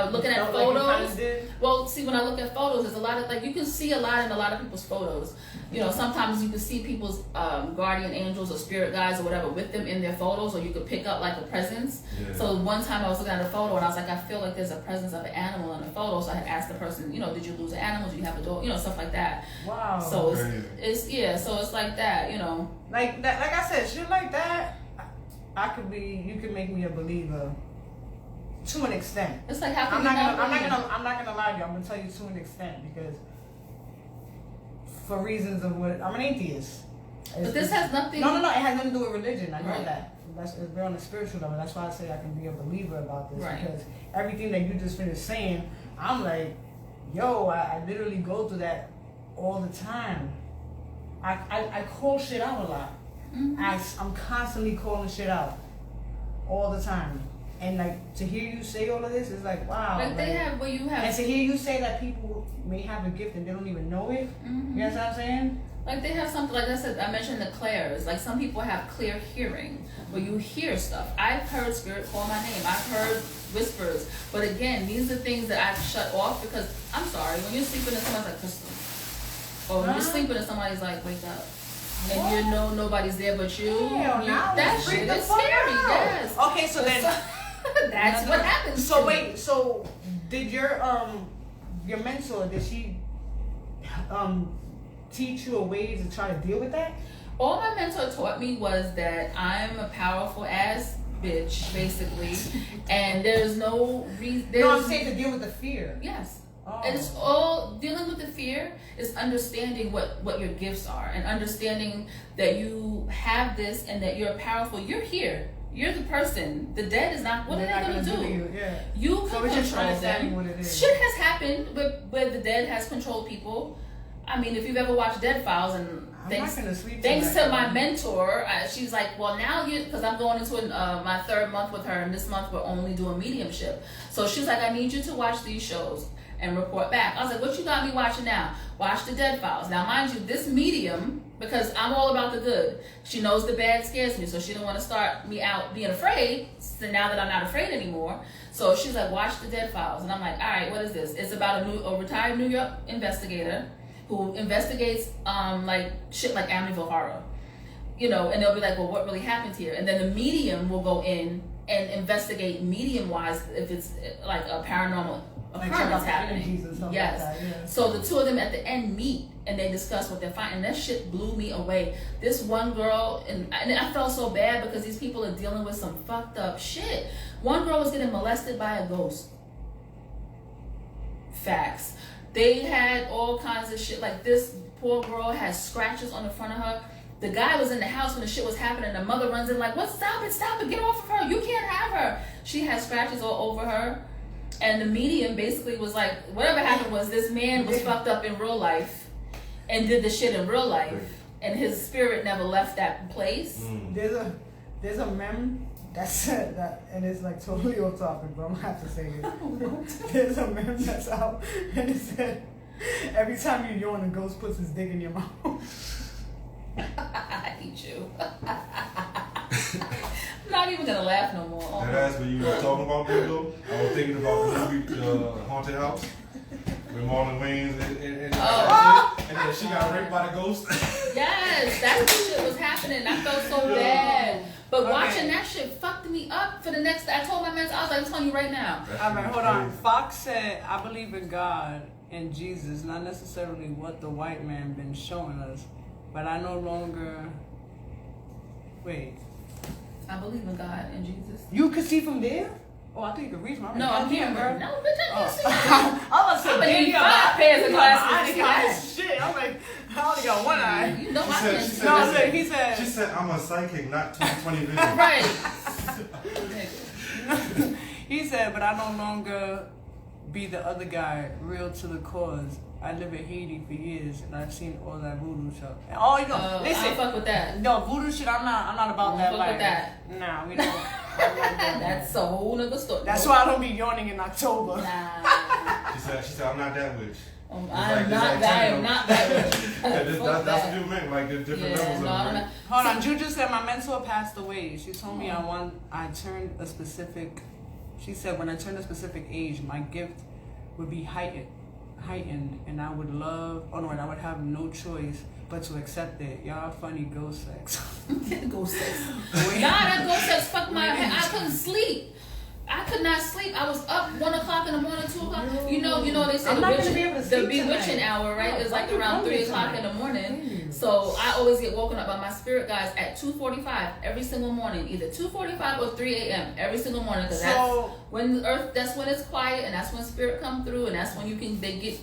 was looking at photos. Well, see, when I look at photos, there's a lot of, like, you can see a lot in a lot of people's photos. Sometimes you can see people's guardian angels or spirit guides or whatever with them in their photos, or you could pick up like a presence. Yeah. So one time I was looking at a photo and I was like, I feel like there's a presence of an animal in the photo. So I had asked the person, did you lose an animal? Do you have a dog? Stuff like that. Wow. So so it's like that, Like that, like I said, shit like that. You could make me a believer. To an extent. It's like, how can I'm not gonna lie to you. I'm gonna tell you to an extent, because for reasons of what I'm an atheist. But this has nothing. No. It has nothing to do with religion. I know that. We're on a spiritual level. That's why I say I can be a believer about this, because everything that you just finished saying, I'm like, yo, I literally go through that all the time. I call shit out a lot. Mm-hmm. I'm constantly calling shit out all the time. And like, to hear you say all of this is like, wow. Like, they have what you have. And to hear you say that people may have a gift and they don't even know it. Mm-hmm. You know what I'm saying? Like they have something, like I said, I mentioned the clairs. Like some people have clear hearing, where you hear stuff. I've heard spirit call my name. I've heard whispers. But again, these are things that I've shut off because, I'm sorry, when you're sleeping and someone's like, Krystal. Or when you're sleeping and somebody's like, wake up. And what? You know nobody's there but you. That shit is scary, yes. Okay, so then that's what happens. So wait, so did your mentor, did she teach you a way to try to deal with that? All my mentor taught me was that I'm a powerful ass bitch, basically, and there's no reason. No, I'm saying to deal with the fear. Yes. Oh. And it's all dealing with the fear is understanding what your gifts are and understanding that you have this and that you're powerful. You're here. You're the person. The dead is not. What are they going to do? You can control them. What it is. Shit has happened where the dead has controlled people. I mean, if you've ever watched Dead Files, and thanks to my mentor, she's like, well, now because I'm going into my 3rd month with her, and this month we're only doing mediumship. So she's like, I need you to watch these shows and report back. I was like, what you got me watching now? Watch the Dead Files. Now, mind you, this medium, because I'm all about the good, she knows the bad scares me, so she didn't want to start me out being afraid, so now that I'm not afraid anymore. So she's like, watch the Dead Files. And I'm like, all right, what is this? It's about a retired New York investigator who investigates like shit like Amityville Horror. You know, and they'll be like, well, what really happened here? And then the medium will go in and investigate medium-wise if it's like a paranormal occurrence happening. Yes. Like that, yeah. So the two of them at the end meet and they discuss what they're finding. And that shit blew me away. This one girl, and I felt so bad because these people are dealing with some fucked up shit. One girl was getting molested by a ghost. Facts. They had all kinds of shit. Like this poor girl has scratches on the front of her. The guy was in the house when the shit was happening. The mother runs in like, what? Stop it, get off of her. You can't have her. She has scratches all over her. And the medium basically was like, whatever happened was this man was fucked up in real life and did the shit in real life. And his spirit never left that place. There's a meme that said that, and it's like totally off topic, but I'm gonna have to say it. There's a meme that's out, and it said, every time you yawn, a ghost puts his dick in your mouth. I hate you. I'm not even gonna laugh no more. And that's when you were talking about that though. I was thinking about the movie Haunted House with Marlon Wayans and then she got raped by the ghost. Yes, that's what shit was happening. I felt so bad. But watching that shit fucked me up for the next. I told my man, I was like, I'm telling you right now. All right, hold on. Fox said, I believe in God and Jesus, not necessarily what the white man been showing us, but I no longer. Wait. I believe in God and Jesus. You could see from there? Oh, I think you could reach my. No, I'm here, bro. No, bitch, I can't see. I gonna need 5 pairs of glasses. I ain't got shit. I'm like, I only got one eye. You know I can't see. She said, I'm a psychic, not 20/20 vision. Right. He said, but I no longer be the other guy, real to the cause. I live in Haiti for years, and I've seen all that voodoo stuff. Oh, you know, listen. I fuck with that. No, voodoo shit, I'm not about that. Fuck with that. Nah, we don't. That's a whole nother story. That's why I don't be yawning in October. Nah. She said, I'm not that witch. I am not that witch. That's what you meant, like the different levels of it. Hold on, Juju said my mentor passed away. She told me I turned a specific. She said when I turned a specific age, my gift would be heightened, and I would and I would have no choice but to accept it. Y'all funny ghost sex. Ghost sex. That ghost sex fucked my head. I couldn't sleep. I could not sleep. I was up 1 o'clock in the morning, 2 o'clock. You know they say the bewitching hour, right? Is like around 3 o'clock in the morning. So I always get woken up by my spirit guides at 2:45 every single morning, either 2:45 or 3 a.m. every single morning, because that's when it's quiet and that's when spirit come through and that's when they get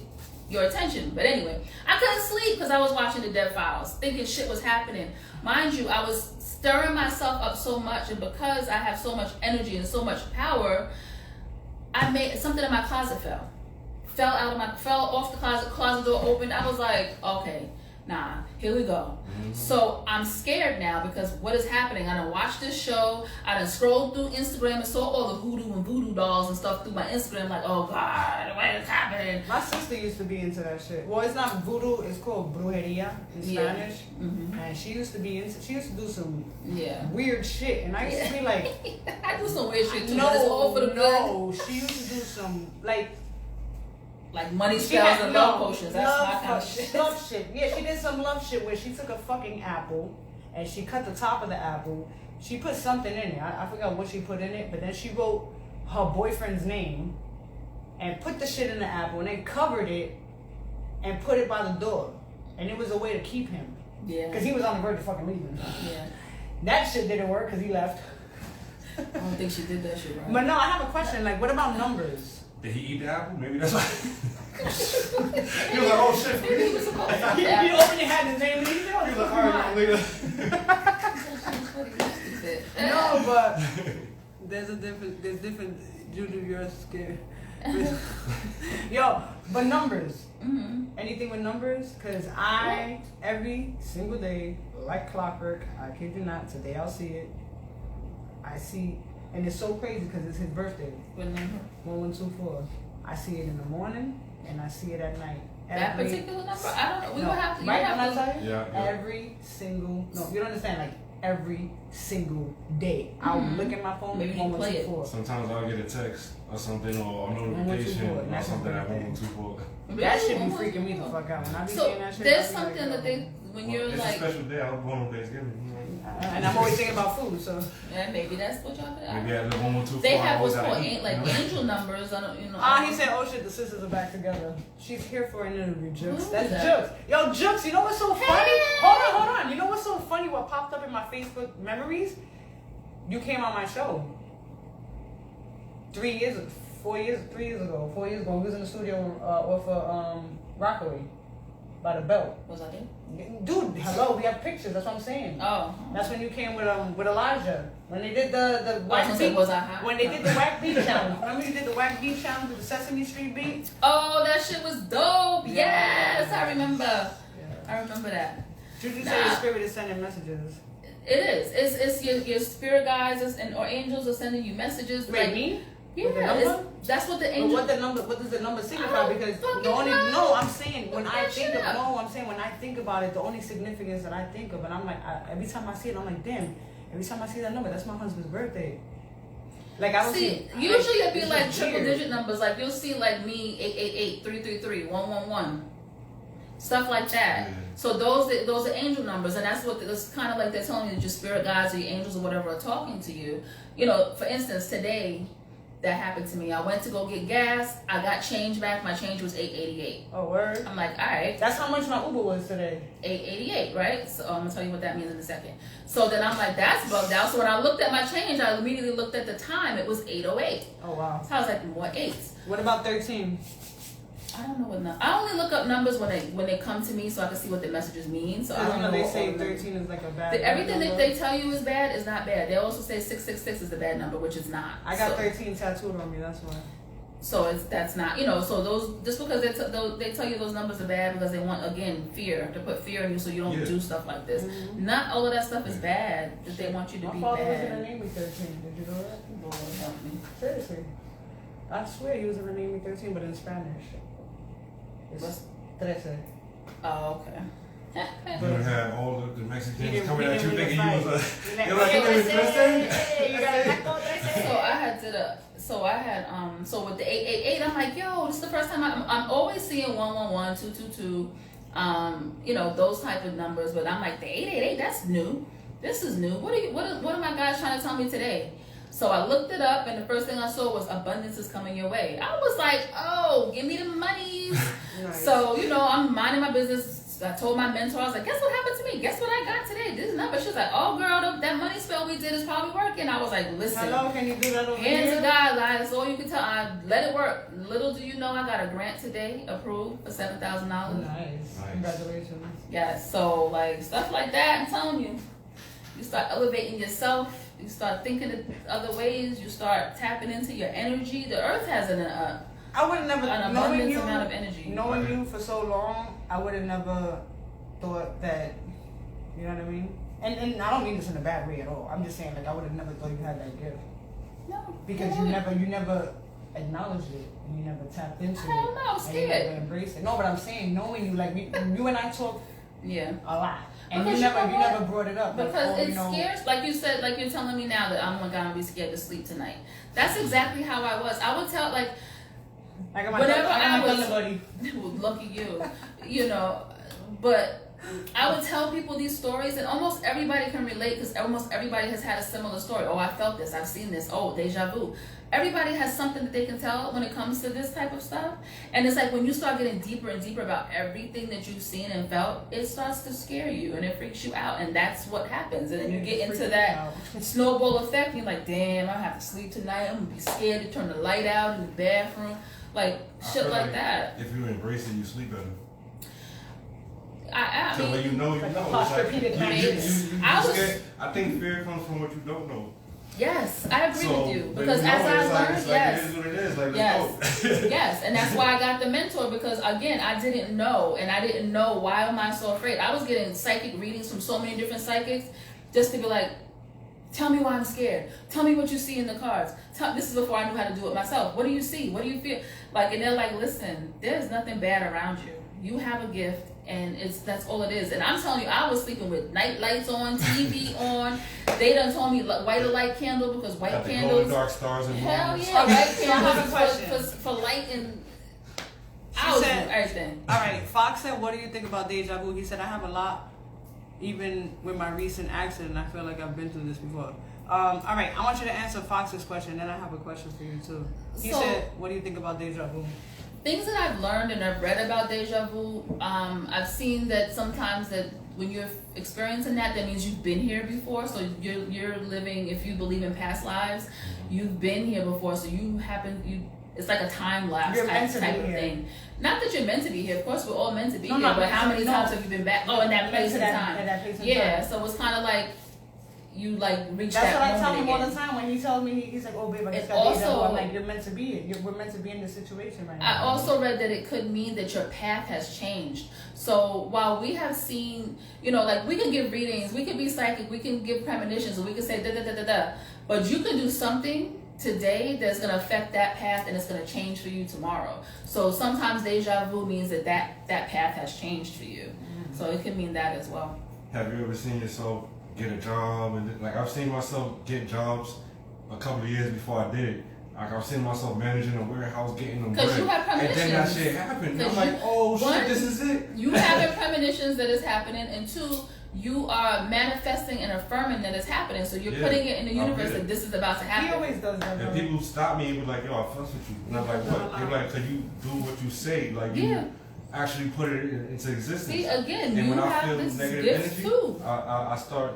your attention. But anyway, I couldn't sleep because I was watching the Dead Files, thinking shit was happening. Mind you, I was stirring myself up so much, and because I have so much energy and so much power, I made something in my closet fell off the closet door opened. I was like, okay, Nah, here we go. So I'm scared now because what is happening? I done watched this show. I done scrolled through Instagram and saw all the hoodoo and voodoo dolls and stuff through my Instagram. Like, oh God, what is happening? My sister used to be into that shit. Well, it's not voodoo. It's called 𝗪𝗁𝗪𝗑 in Spanish. And she used to be into. She used to do some weird shit, and I used to be like, I do some weird shit too. no, but it's all for the good. no. She used to do some like money spells and love potions. That's my kind of shit. Love shit. Yeah, she did some love shit where she took a fucking apple and she cut the top of the apple. She put something in it. I forgot what she put in it, but then she wrote her boyfriend's name and put the shit in the apple and then covered it and put it by the door. And it was a way to keep him. Yeah. Because he was on the verge of fucking leaving. Yeah. That shit didn't work because he left. I don't think she did that shit right. But no, I have a question. Like, what about numbers? Did he eat the apple? Maybe that's why. He was like, oh shit. Maybe he was supposed to eat He that. opened your hand and name and he He was like, all right, later. No, but there's different Juju, you're scared. Yo, but numbers. Anything with numbers? Because I, every single day, like clockwork, I kid you not, today I'll see it. I see, and it's so crazy because it's his birthday. What number? 1124. I see it in the morning and I see it at night. That particular number? I don't know. We would have to. Right? Have When I to. tell you? Yeah. Every single, no, you don't understand, like every single day. I'll look at my phone, Maybe you play it. 1124. Sometimes I'll get a text or something or a notification 1124, or that's something my at birthday. 1124. That should be freaking me the fuck out. When I be So seeing that shit, there's I be something like, that they when you're It's like, a special day. I was born on Thanksgiving. You know? and I'm always thinking about food, so. yeah, maybe that's what y'all could. Maybe at the 1124. They have what's I always called gotta eat, like you know? angel numbers. I don't, you know. He said, oh shit, the sisters are back together. She's here for an interview, Jukes. Who That's is that? Jukes. Yo, Jukes, you know what's so funny? Hold on. You know what's so funny? What popped up in my Facebook memories? You came on my show. 3 years ago. 4 years ago. We was in the studio off of Rockaway by the belt. Was I there? Dude, hello, we have pictures. That's what I'm saying. Oh. That's when you came with Elijah. When they did the whack gonna say, beat. was I high? When they did the whack beat challenge. Remember you did the whack beat challenge with the Sesame Street beat? Oh, that shit was dope. Yeah. Yes, I remember. Yeah. I remember that. Juju said your spirit is sending messages. It is. It's your spirit guides or angels are sending you messages. Wait, like, me? Yeah, With the number? that's what the But angel. what does the number I signify? don't Because fucking the only know. I'm saying when I Look think that of shit up. I'm saying when I think about it, the only significance that I think of, and I'm like, every time I see it, I'm like, damn. Every time I see that number, that's my husband's birthday. Like I don't See, see. usually it'd be it's like just triple weird. digit numbers. Like you'll see like me 888-333-111, stuff like that. Yeah. So those are angel numbers, and that's what it's kind of like they're telling you that your spirit guides or your angels or whatever are talking to you. You know, for instance, today that happened to me. I went to go get gas. I got change back. My change was $8.88. Oh word. I'm like, all right. That's how much my Uber was today. $8.88, right? So I'm gonna tell you what that means in a second. So then I'm like, that's bugged out. So when I looked at my change, I immediately looked at the time. It was 8:08. Oh wow. So I was like, what eights? What about 13? I don't know what number. I only look up numbers when they come to me so I can see what the messages mean. So I don't know. They what say all the numbers- 13 is like a bad. Everything that number. they tell you is bad is not bad. They also say 666 is the bad number, which is not. I got so, 13 tattooed on me. That's why. So that's not, you know. So those just because they tell you those numbers are bad because they want again fear to put fear in you so you don't do stuff like this. Mm-hmm. Not all of that stuff is bad that they want you to My be father was bad. gonna name me 13. Did you know that? Lord help me. Seriously. I swear he was gonna name me 13, but in Spanish. What's- It's 13. Oh, okay. You would have all the He Mexicans didn't- coming he at you didn't thinking win you the was fight. a. You're like, you was Krystal? You got a taco 13. So I had so with the 888, I'm like, yo, this is the first time I'm always seeing 111, 222, you know, those type of numbers, but I'm like the 888, that's new. This is new. What are my guys trying to tell me today? So I looked it up, and the first thing I saw was abundance is coming your way. I was like, oh, give me the monies. Nice. So, you know, I'm minding my business. I told my mentor, I was like, guess what happened to me? Guess what I got today? This number. She was like, oh, girl, that money spell we did is probably working. I was like, listen. Hello, can you do that over Hands here? to God, like, that's all you can tell. I let it work. Little do you know, I got a grant today approved for $7,000. Nice. Congratulations. Yeah, so like stuff like that, I'm telling you. You start elevating yourself. You start thinking of other ways. You start tapping into your energy. The earth has an I would have never abundance knowing you amount of energy. Knowing you for so long, I would have never thought that, you know what I mean? And I don't mean this in a bad way at all. I'm just saying, like, I would have never thought you had that gift. No. Because you never acknowledged it, and you never tapped into it. I don't know, I'm and you scared. never embraced it. No, but I'm saying, knowing you, like, you and I talk Yeah. a lot. And Because you you know never what? brought it up. Because like, oh, it you know, scares, like you said, like you're telling me now that I'm gonna be scared to sleep tonight. That's exactly how I was. I would tell, like, I got my whenever I I was, was buddy. well, lucky you, you know, but I would tell people these stories, and almost everybody can relate because almost everybody has had a similar story. Oh, I felt this, I've seen this, oh, deja vu. Everybody has something that they can tell when it comes to this type of stuff. And it's like when you start getting deeper and deeper about everything that you've seen and felt, it starts to scare you and it freaks you out. And that's what happens. And then you get into that snowball effect and you're like, damn, I have to sleep tonight. I'm going to be scared to turn the light out in the bathroom. Like, shit like that. If you embrace it, you sleep better. I So mean, when you know, you know. Posturepedic It's like, I was- scared. I think fear comes from what you don't know. yes, I agree So, with you. when Because you know as it, I it's like, learned, it's yes. like, it is what it is. Like, Yes. let's go. Yes, and that's why I got the mentor, because again, I didn't know, and I didn't know why am I so afraid. I was getting psychic readings from so many different psychics just to be like, tell me why I'm scared. Tell me what you see in the cards. This is before I knew how to do it myself. What do you see? What do you feel? Like, and they're like, listen, there's nothing bad around you. You have a gift, and that's all it is. And I'm telling you, I was sleeping with night lights on, TV on. They done told me light a light candle because white Got the candles. glowing dark stars and Hell moons. yeah, Okay, white so I have a candles question. for light and She I was said- doing everything. All right, Fox said, what do you think about deja vu? He said, I have a lot, even with my recent accident. I feel like I've been through this before. All right, I want you to answer Fox's question, then I have a question for you too. He So- said, what do you think about deja vu? Things that I've learned and I've read about deja vu, I've seen that sometimes that when you're experiencing that means you've been here before. So you're living, if you believe in past lives, you've been here before. So it's like a time lapse You're meant to type be of here. thing. Not that you're meant to be here. Of course, we're all meant to be No, here. no, But how many no. times have you been back? Oh, in that place and time. At that place and Yeah. time. So it's kind of like you like reach That's that what I moment tell him all again. the time when he tells me, he's like, oh babe, I just It got deja vu. also- I'm like, you're meant to be here. We're meant to be in this situation right now. I also read that it could mean that your path has changed. So while we have seen, like we can give readings, we can be psychic, we can give premonitions, and we can say da da da da da. But you can do something today that's going to affect that path, and it's going to change for you tomorrow. So sometimes deja vu means that path has changed for you. So it can mean that as well. Have you ever seen yourself get a job? And like, I've seen myself get jobs a couple of years before I did it. Like, I've seen myself managing a warehouse, getting them bread. Because you have And then that premonitions. shit happened. And I'm 'Cause like, oh one, shit, this is it. You having premonitions that it's happening, and two, you are manifesting and affirming that it's happening. So you're putting it in the universe that this is about to happen. He always does that. And though. people stop me and be like, yo, I fuss with you. And I'm like, what? They're like, cause you do what you say. Like, you actually put it into existence. See, again, and you when I have feel this negative gift energy, too. I start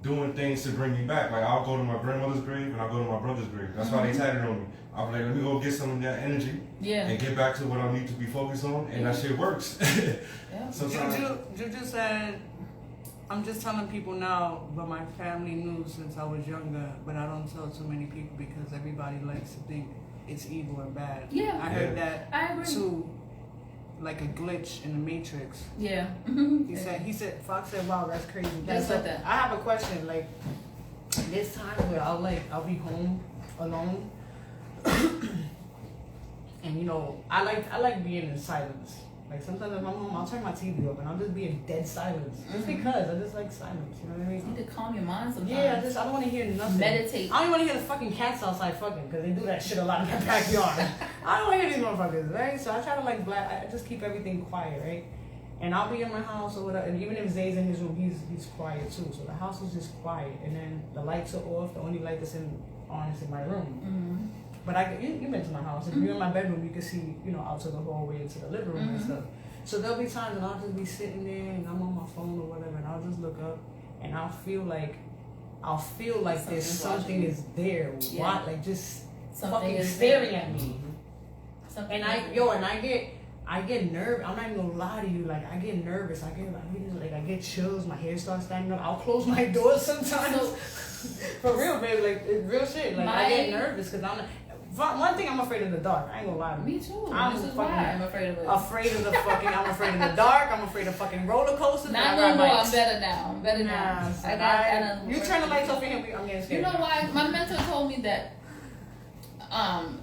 doing things to bring me back. Like, I'll go to my grandmother's grave and I'll go to my brother's grave. That's why they tatted on me. I'll be like, let me go get some of that energy and get back to what I need to be focused on. And that shit works. Sometimes. Juju said, I'm just telling people now, but my family knew since I was younger, but I don't tell too many people because everybody likes to think it's evil and bad. Yeah. I heard that I agree. too, like a glitch in the Matrix. Yeah. He said, Fox said, wow, that's crazy. That's So like that. I have a question, like, there's times where I'll be home alone, and I like being in silence. Like sometimes if I'm home, I'll turn my TV off and I'll just be in dead silence. Just because I just like silence, you know what I mean? You need to calm your mind sometimes. Yeah, I don't want to hear nothing. Meditate. I don't even want to hear the fucking cats outside fucking because they do that shit a lot in my backyard. I don't want to hear these motherfuckers, right? So I try to I just keep everything quiet, right? And I'll be in my house or whatever, and even if Zay's in his room, he's quiet too. So the house is just quiet, and then the lights are off. The only light that's on is in my room. But you've been to my house. If you're in my bedroom, you can see, out to the hallway into the living room and stuff. So there'll be times when I'll just be sitting there and I'm on my phone or whatever, and I'll just look up and I'll feel like there's something is there. Yeah. What? Like just Something fucking is staring there. at me. Something And I get nervous. I'm not even gonna lie to you. Like I get nervous. I get chills. My hair starts standing up. I'll close my doors sometimes. For real, baby. Like it's real shit. Like I get nervous because One thing, I'm afraid of the dark. I ain't gonna lie to you. Me too. I'm this is fucking why I'm afraid of it. I'm afraid of the dark. I'm afraid of fucking roller coasters. Not no more. I'm better now. I'm better now. You turn the lights off in here. I'm getting scared. You know why? My mentor told me that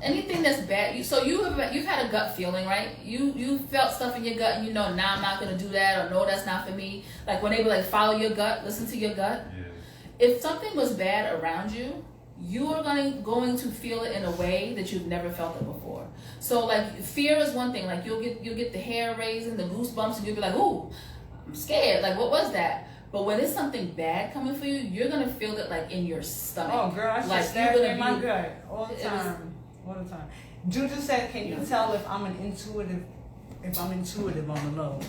anything that's bad. You've had a gut feeling, right? You felt stuff in your gut, and you know, now I'm not gonna do that, or no, that's not for me. Like when they were like, follow your gut, listen to your gut. Yeah. If something was bad around you, you are going to feel it in a way that you've never felt it before. So like fear is one thing. Like you'll get the hair raising, the goosebumps, and you'll be like, ooh, I'm scared. Like what was that? But when it's something bad coming for you, you're gonna feel it like in your stomach. Oh girl, I like stabbed in my gut all the time. All the time. Juju said, "Can you tell if I'm intuitive on the low?"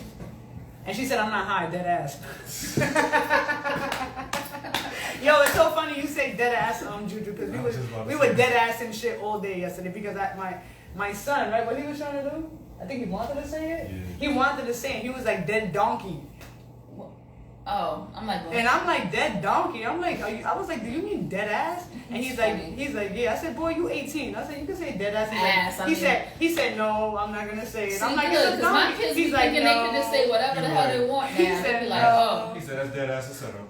And she said, "I'm not high, dead ass." Yo, it's so funny you say dead ass, Juju, because we were dead ass and shit all day yesterday because my son, right? What he was trying to do? I think he wanted to say it. Yeah. He wanted to say it. He was like dead donkey. Oh, I'm like, and I'm like, dead donkey. I'm like, I was like, do you mean dead ass? And he's like, yeah. I said, boy, you 18. I said, you can say dead ass. He said, no, I'm not gonna say it. See, I'm like, good, because my kids be thinking they can just say whatever the hell they want. He said, like, oh. He said, that's dead ass, etc.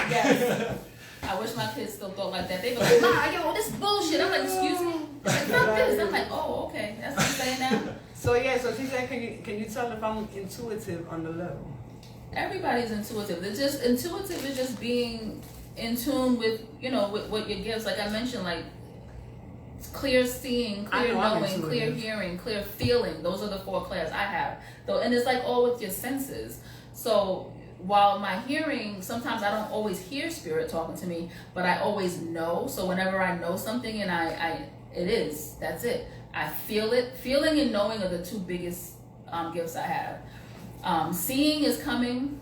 Yes. I wish my kids still thought like that. They be like, Ma, yo, this bullshit. I'm like, excuse me. Like, fuck this. I'm like, oh, okay. That's what you're saying now. So yeah, so she said, can you tell if I'm intuitive on the level? Everybody's intuitive. Intuitive is just being in tune with, with what your gifts. Like I mentioned, like clear seeing, clear knowing, clear hearing, clear feeling. Those are the 4 clairs I have. Though, and it's like all with your senses. So while my hearing, sometimes I don't always hear spirit talking to me, but I always know. So whenever I know something and that's it. I feel it. Feeling and knowing are the 2 biggest gifts I have. Seeing is coming,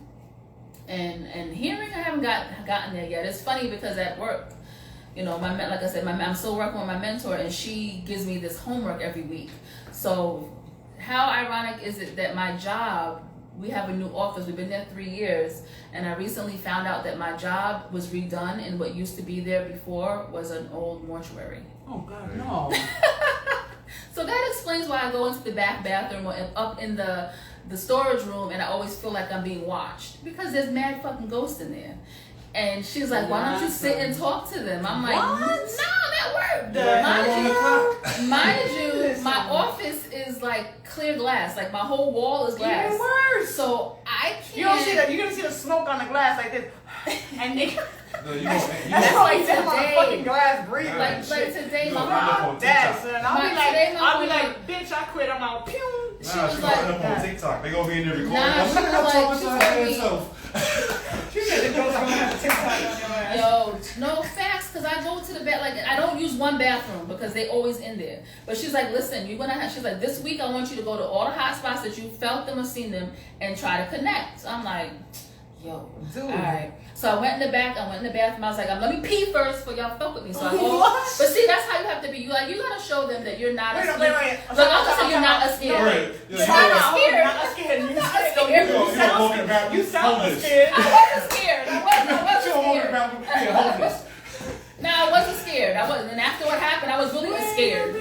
and hearing I haven't gotten there yet. It's funny because at work, like I said, I'm still working with my mentor, and she gives me this homework every week. So how ironic is it that my job, we have a new office, we've been there 3 years, and I recently found out that my job was redone, and what used to be there before was an old mortuary. Oh God, no. So that explains why I go into the back bathroom or up in the storage room, and I always feel like I'm being watched because there's mad fucking ghosts in there. And she's like, why don't you sit and talk to them? I'm like, no, that worked. Mind you, my office is like clear glass. Like my whole wall is glass. Even worse. So I can't. You don't see that. You're gonna see the smoke on the glass like this. And they. No, That's like that fucking glass breathing. Like today, my mom. I'll be like, bitch, I quit. I'm out. Pew. She was like, up on TikTok. They gonna be in there recording. She said the girls are gonna have TikTok on your ass. Yo, no facts, because I go to the bed, like, I don't use one bathroom because they always in there. But she's like, listen, she's like, this week I want you to go to all the hot spots that you felt them or seen them and try to connect. So I'm like, yo, dude. All right. So I went in the bathroom. I was like, let me pee first before y'all fuck with me. So I go. What? But see, that's how you have to be. You gotta show them that you're not a scared. Wait. Look, I'm just saying you're not a scared. You're not scared. You sound scared. I wasn't scared. No, I wasn't scared. I wasn't. And after what happened, I was really scared.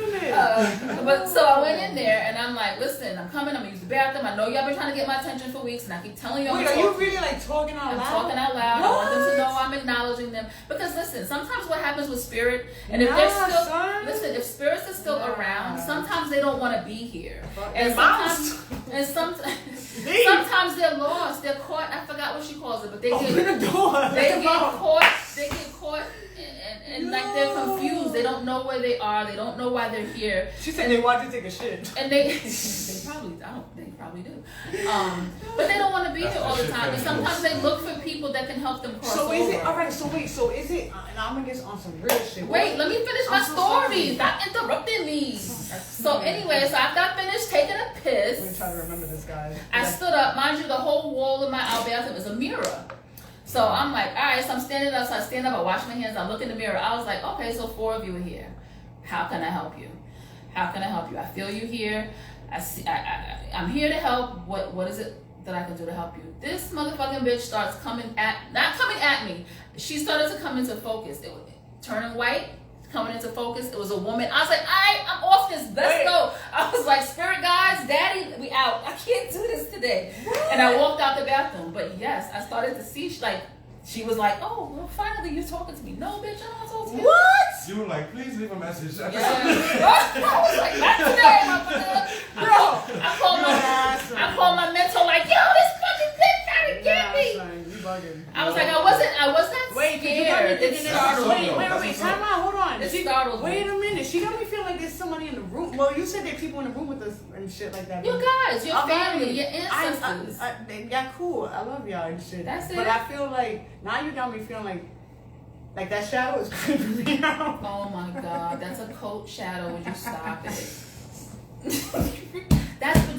But so I went in there and I'm like, listen, I'm coming. I'm gonna use the bathroom. I know y'all been trying to get my attention for weeks, and I keep telling you. Wait, are you really like talking out loud? I'm talking out loud. What? I want them to know I'm acknowledging them. Because listen, sometimes what happens with spirit, and if they're still if spirits are still around, sometimes they don't want to be here, and sometimes they're lost. They're caught. I forgot what she calls it, but they get caught. And like they're confused. They don't know where they are. They don't know why they're here. She said they want to take a shit. And they probably do. But they don't want to be here all the time. And sometimes they look for people that can help them cross over. Is it alright? So is it? And I'm gonna get on some real shit. Wait, let me finish my story. Stop interrupting me. So anyway, so after I finished taking a piss, I'm trying to remember this guy. I stood up. Mind you, the whole wall of my bathroom is a mirror. So I'm like, all right, so I'm standing up. So I stand up, I wash my hands, I look in the mirror. I was like, okay, so 4 of you are here. How can I help you? How can I help you? I feel you here. I'm here to help. What is it that I can do to help you? This motherfucking bitch starts not coming at me. She started to come into focus. It was turning white, coming into focus. It was a woman. I was like, I'm off this. Let's go. I was like, spirit guides, daddy, we out. I can't do this today. And I walked out the bathroom. But yes, I started to see, she was like, oh, well, finally you're talking to me. No, bitch, I don't want to talk to you. What? You were like, please leave a message. Yeah. I was like, not today, motherfucker. I called my mentor like, yo, this fucking bitch trying to get me. Son, you bugging. I was like, I was not Wait, scared. It startled me. Wait, time out, hold on. It startled me. Wait a minute, she got me feel like there's somebody in the room. Well, you said there are people in the room with us and shit like that. Your guys, your family, your ancestors. Yeah, cool. I love y'all and shit. That's it. But I feel like, now you got me feeling like that shadow is creeping me out. Oh my God, that's a coat shadow. Would you stop it?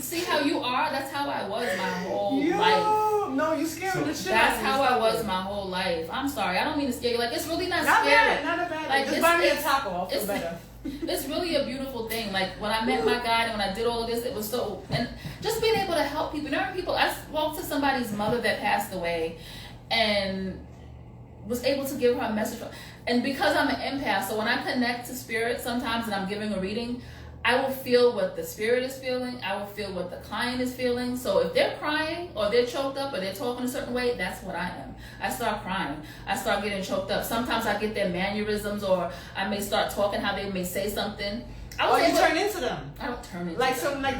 See how you are? That's how I was my whole life. No, you scaring the shit out That's of me. how I was my whole life. I'm sorry. I don't mean to scare you. Like, it's really not Not scary. not a bad. Like, Just buy me a taco. I'll feel better. It's really a beautiful thing. Like, when I met my guy and when I did all of this, it was so, and just being able to help people. There are people, I spoke to somebody's mother that passed away and was able to give her a message. And because I'm an empath, so when I connect to spirit sometimes and I'm giving a reading, I will feel what the spirit is feeling. I will feel what the client is feeling. So if they're crying or they're choked up or they're talking a certain way, that's what I am. I start crying. I start getting choked up. Sometimes I get their mannerisms, or I may start talking how they may say something. You turn into them. I don't turn into them.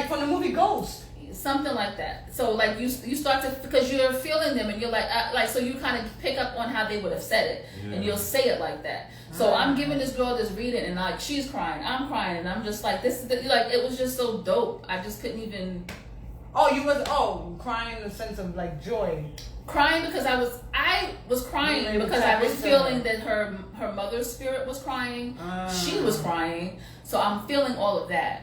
From the movie Ghost. Something like that. So like you start to, because you're feeling them and you're like so you kind of pick up on how they would have said it, and you'll say it like that. So I'm giving this girl this reading and like she's crying, I'm crying, and I'm just like like it was just so dope. I just couldn't even. Crying in the sense of like joy. Crying because I was crying because I was feeling that her mother's spirit was crying. She was crying, so I'm feeling all of that.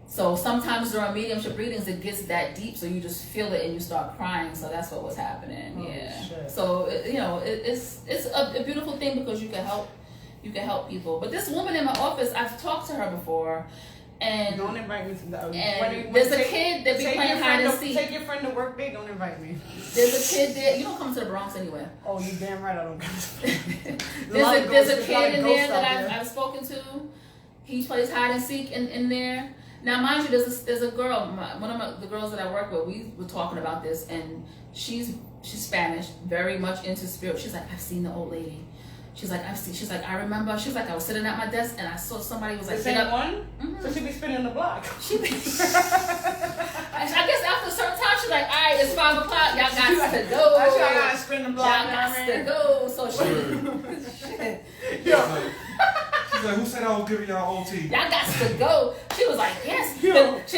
So sometimes during mediumship readings, it gets that deep, so you just feel it and you start crying. So that's what was happening. Shit. So it's a beautiful thing because you can help people. But this woman in my office, I've talked to her before, and don't invite me to the. There's a kid that be playing hide and seek. Take your friend to work day. Don't invite me. There's a kid there. You don't come to the Bronx anyway. Oh, you damn right I don't come. There's a kid in there that I've spoken to. He plays hide and seek in there. Now, mind you, there's a girl, one of the girls that I work with, we were talking about this, and she's Spanish, very much into spirit. She's like, I've seen the old lady. She's like, I remember, she's like, I was sitting at my desk, and I saw somebody was like, the same one? Mm-hmm. So she be spinning the block. I guess after a certain time, she's like, all right, it's 5 o'clock, y'all got to go. I gotta spin the block. Y'all got to go. So she, She's like, who said I was giving y'all OT? Y'all got to go. She was like, yes. She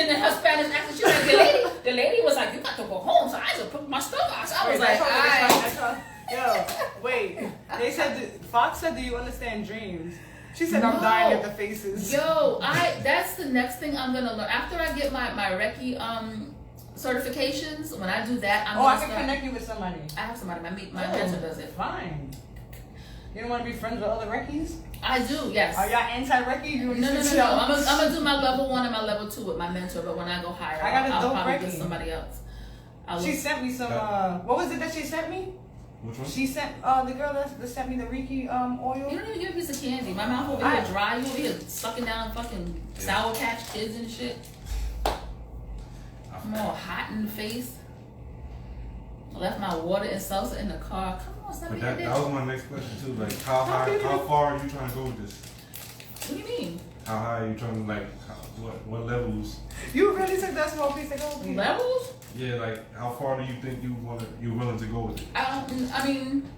in her Spanish accent, she was like, the lady was like, you got to go home. So I just put my stuff out. So I was like, all right. Yo, wait. They said, Fox said, do you understand dreams? She said, I'm dying at the faces. Yo, that's the next thing I'm going to learn. After I get my Reiki certifications, when I do that, I can connect you with somebody. I have somebody. My mentor does it. Fine. You don't want to be friends with other Reikis? I do, yes. Are y'all anti-Reiki? No. I'm gonna do my level 1 and my level 2 with my mentor, but when I go higher, I'll probably get somebody else. She sent me some. What was it that she sent me? Which one? She sent the girl that sent me the Reiki oil. You don't even give a piece of candy. My mouth over here dry. You over here sucking down fucking Sour Patch Kids and shit. I'm all hot in the face. I left my water and salsa in the car. Come on, stop. But that was my next question too. Like, how far are you trying to go with this? What do you mean? How high are you trying to what levels? You really took that small piece of gold? Levels? Yeah, like how far do you think you're willing to go with it? I mean,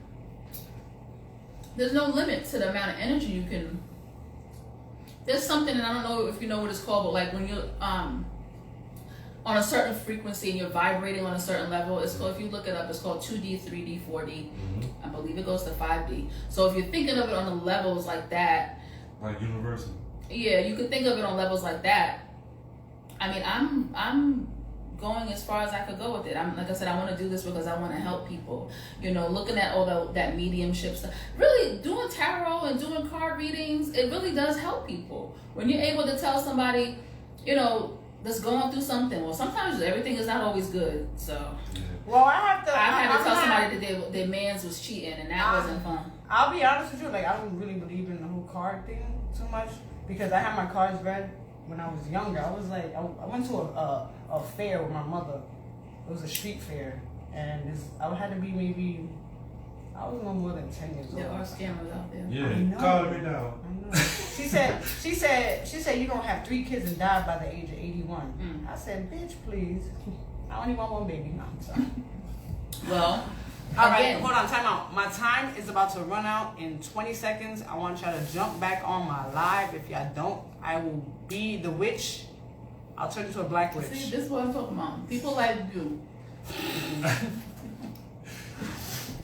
there's no limit to the amount of energy you can. There's something, and I don't know if you know what it's called, but like when you're on a certain frequency and you're vibrating on a certain level, it's called, if you look it up, it's called 2D, 3D, 4D. I believe it goes to 5D. So if you're thinking of it on the levels like that, like universal. Yeah, you could think of it on levels like that. I mean, I'm going as far as I could go with it. I'm, like I said, I want to do this because I want to help people. You know, looking at all that mediumship stuff, really doing tarot and doing card readings, it really does help people. When you're able to tell somebody, you know, that's going through something. Well, sometimes everything is not always good. So, well, I had to tell somebody that their mans was cheating, and that wasn't fun. I'll be honest with you, like I don't really believe in the whole card thing too much because I had my cards read when I was younger. I was like, I went to a fair with my mother. It was a street fair, and I had to be maybe, I was no more than 10 years old. There are scammers out there. Yeah, call me now. I know. She said you're gonna have 3 kids and die by the age of 81. I said, bitch, please. I only want one baby. No, I'm sorry. Well, all right, hold on, time out. My time is about to run out in 20 seconds. I want y'all to jump back on my live. If y'all don't, I will be the witch. I'll turn into a black witch. See, this is what I'm talking about. People like you.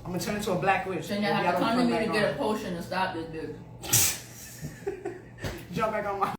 I'm gonna turn into a black witch. Then you have to come to me to get a potion and stop this bitch. Jump back on my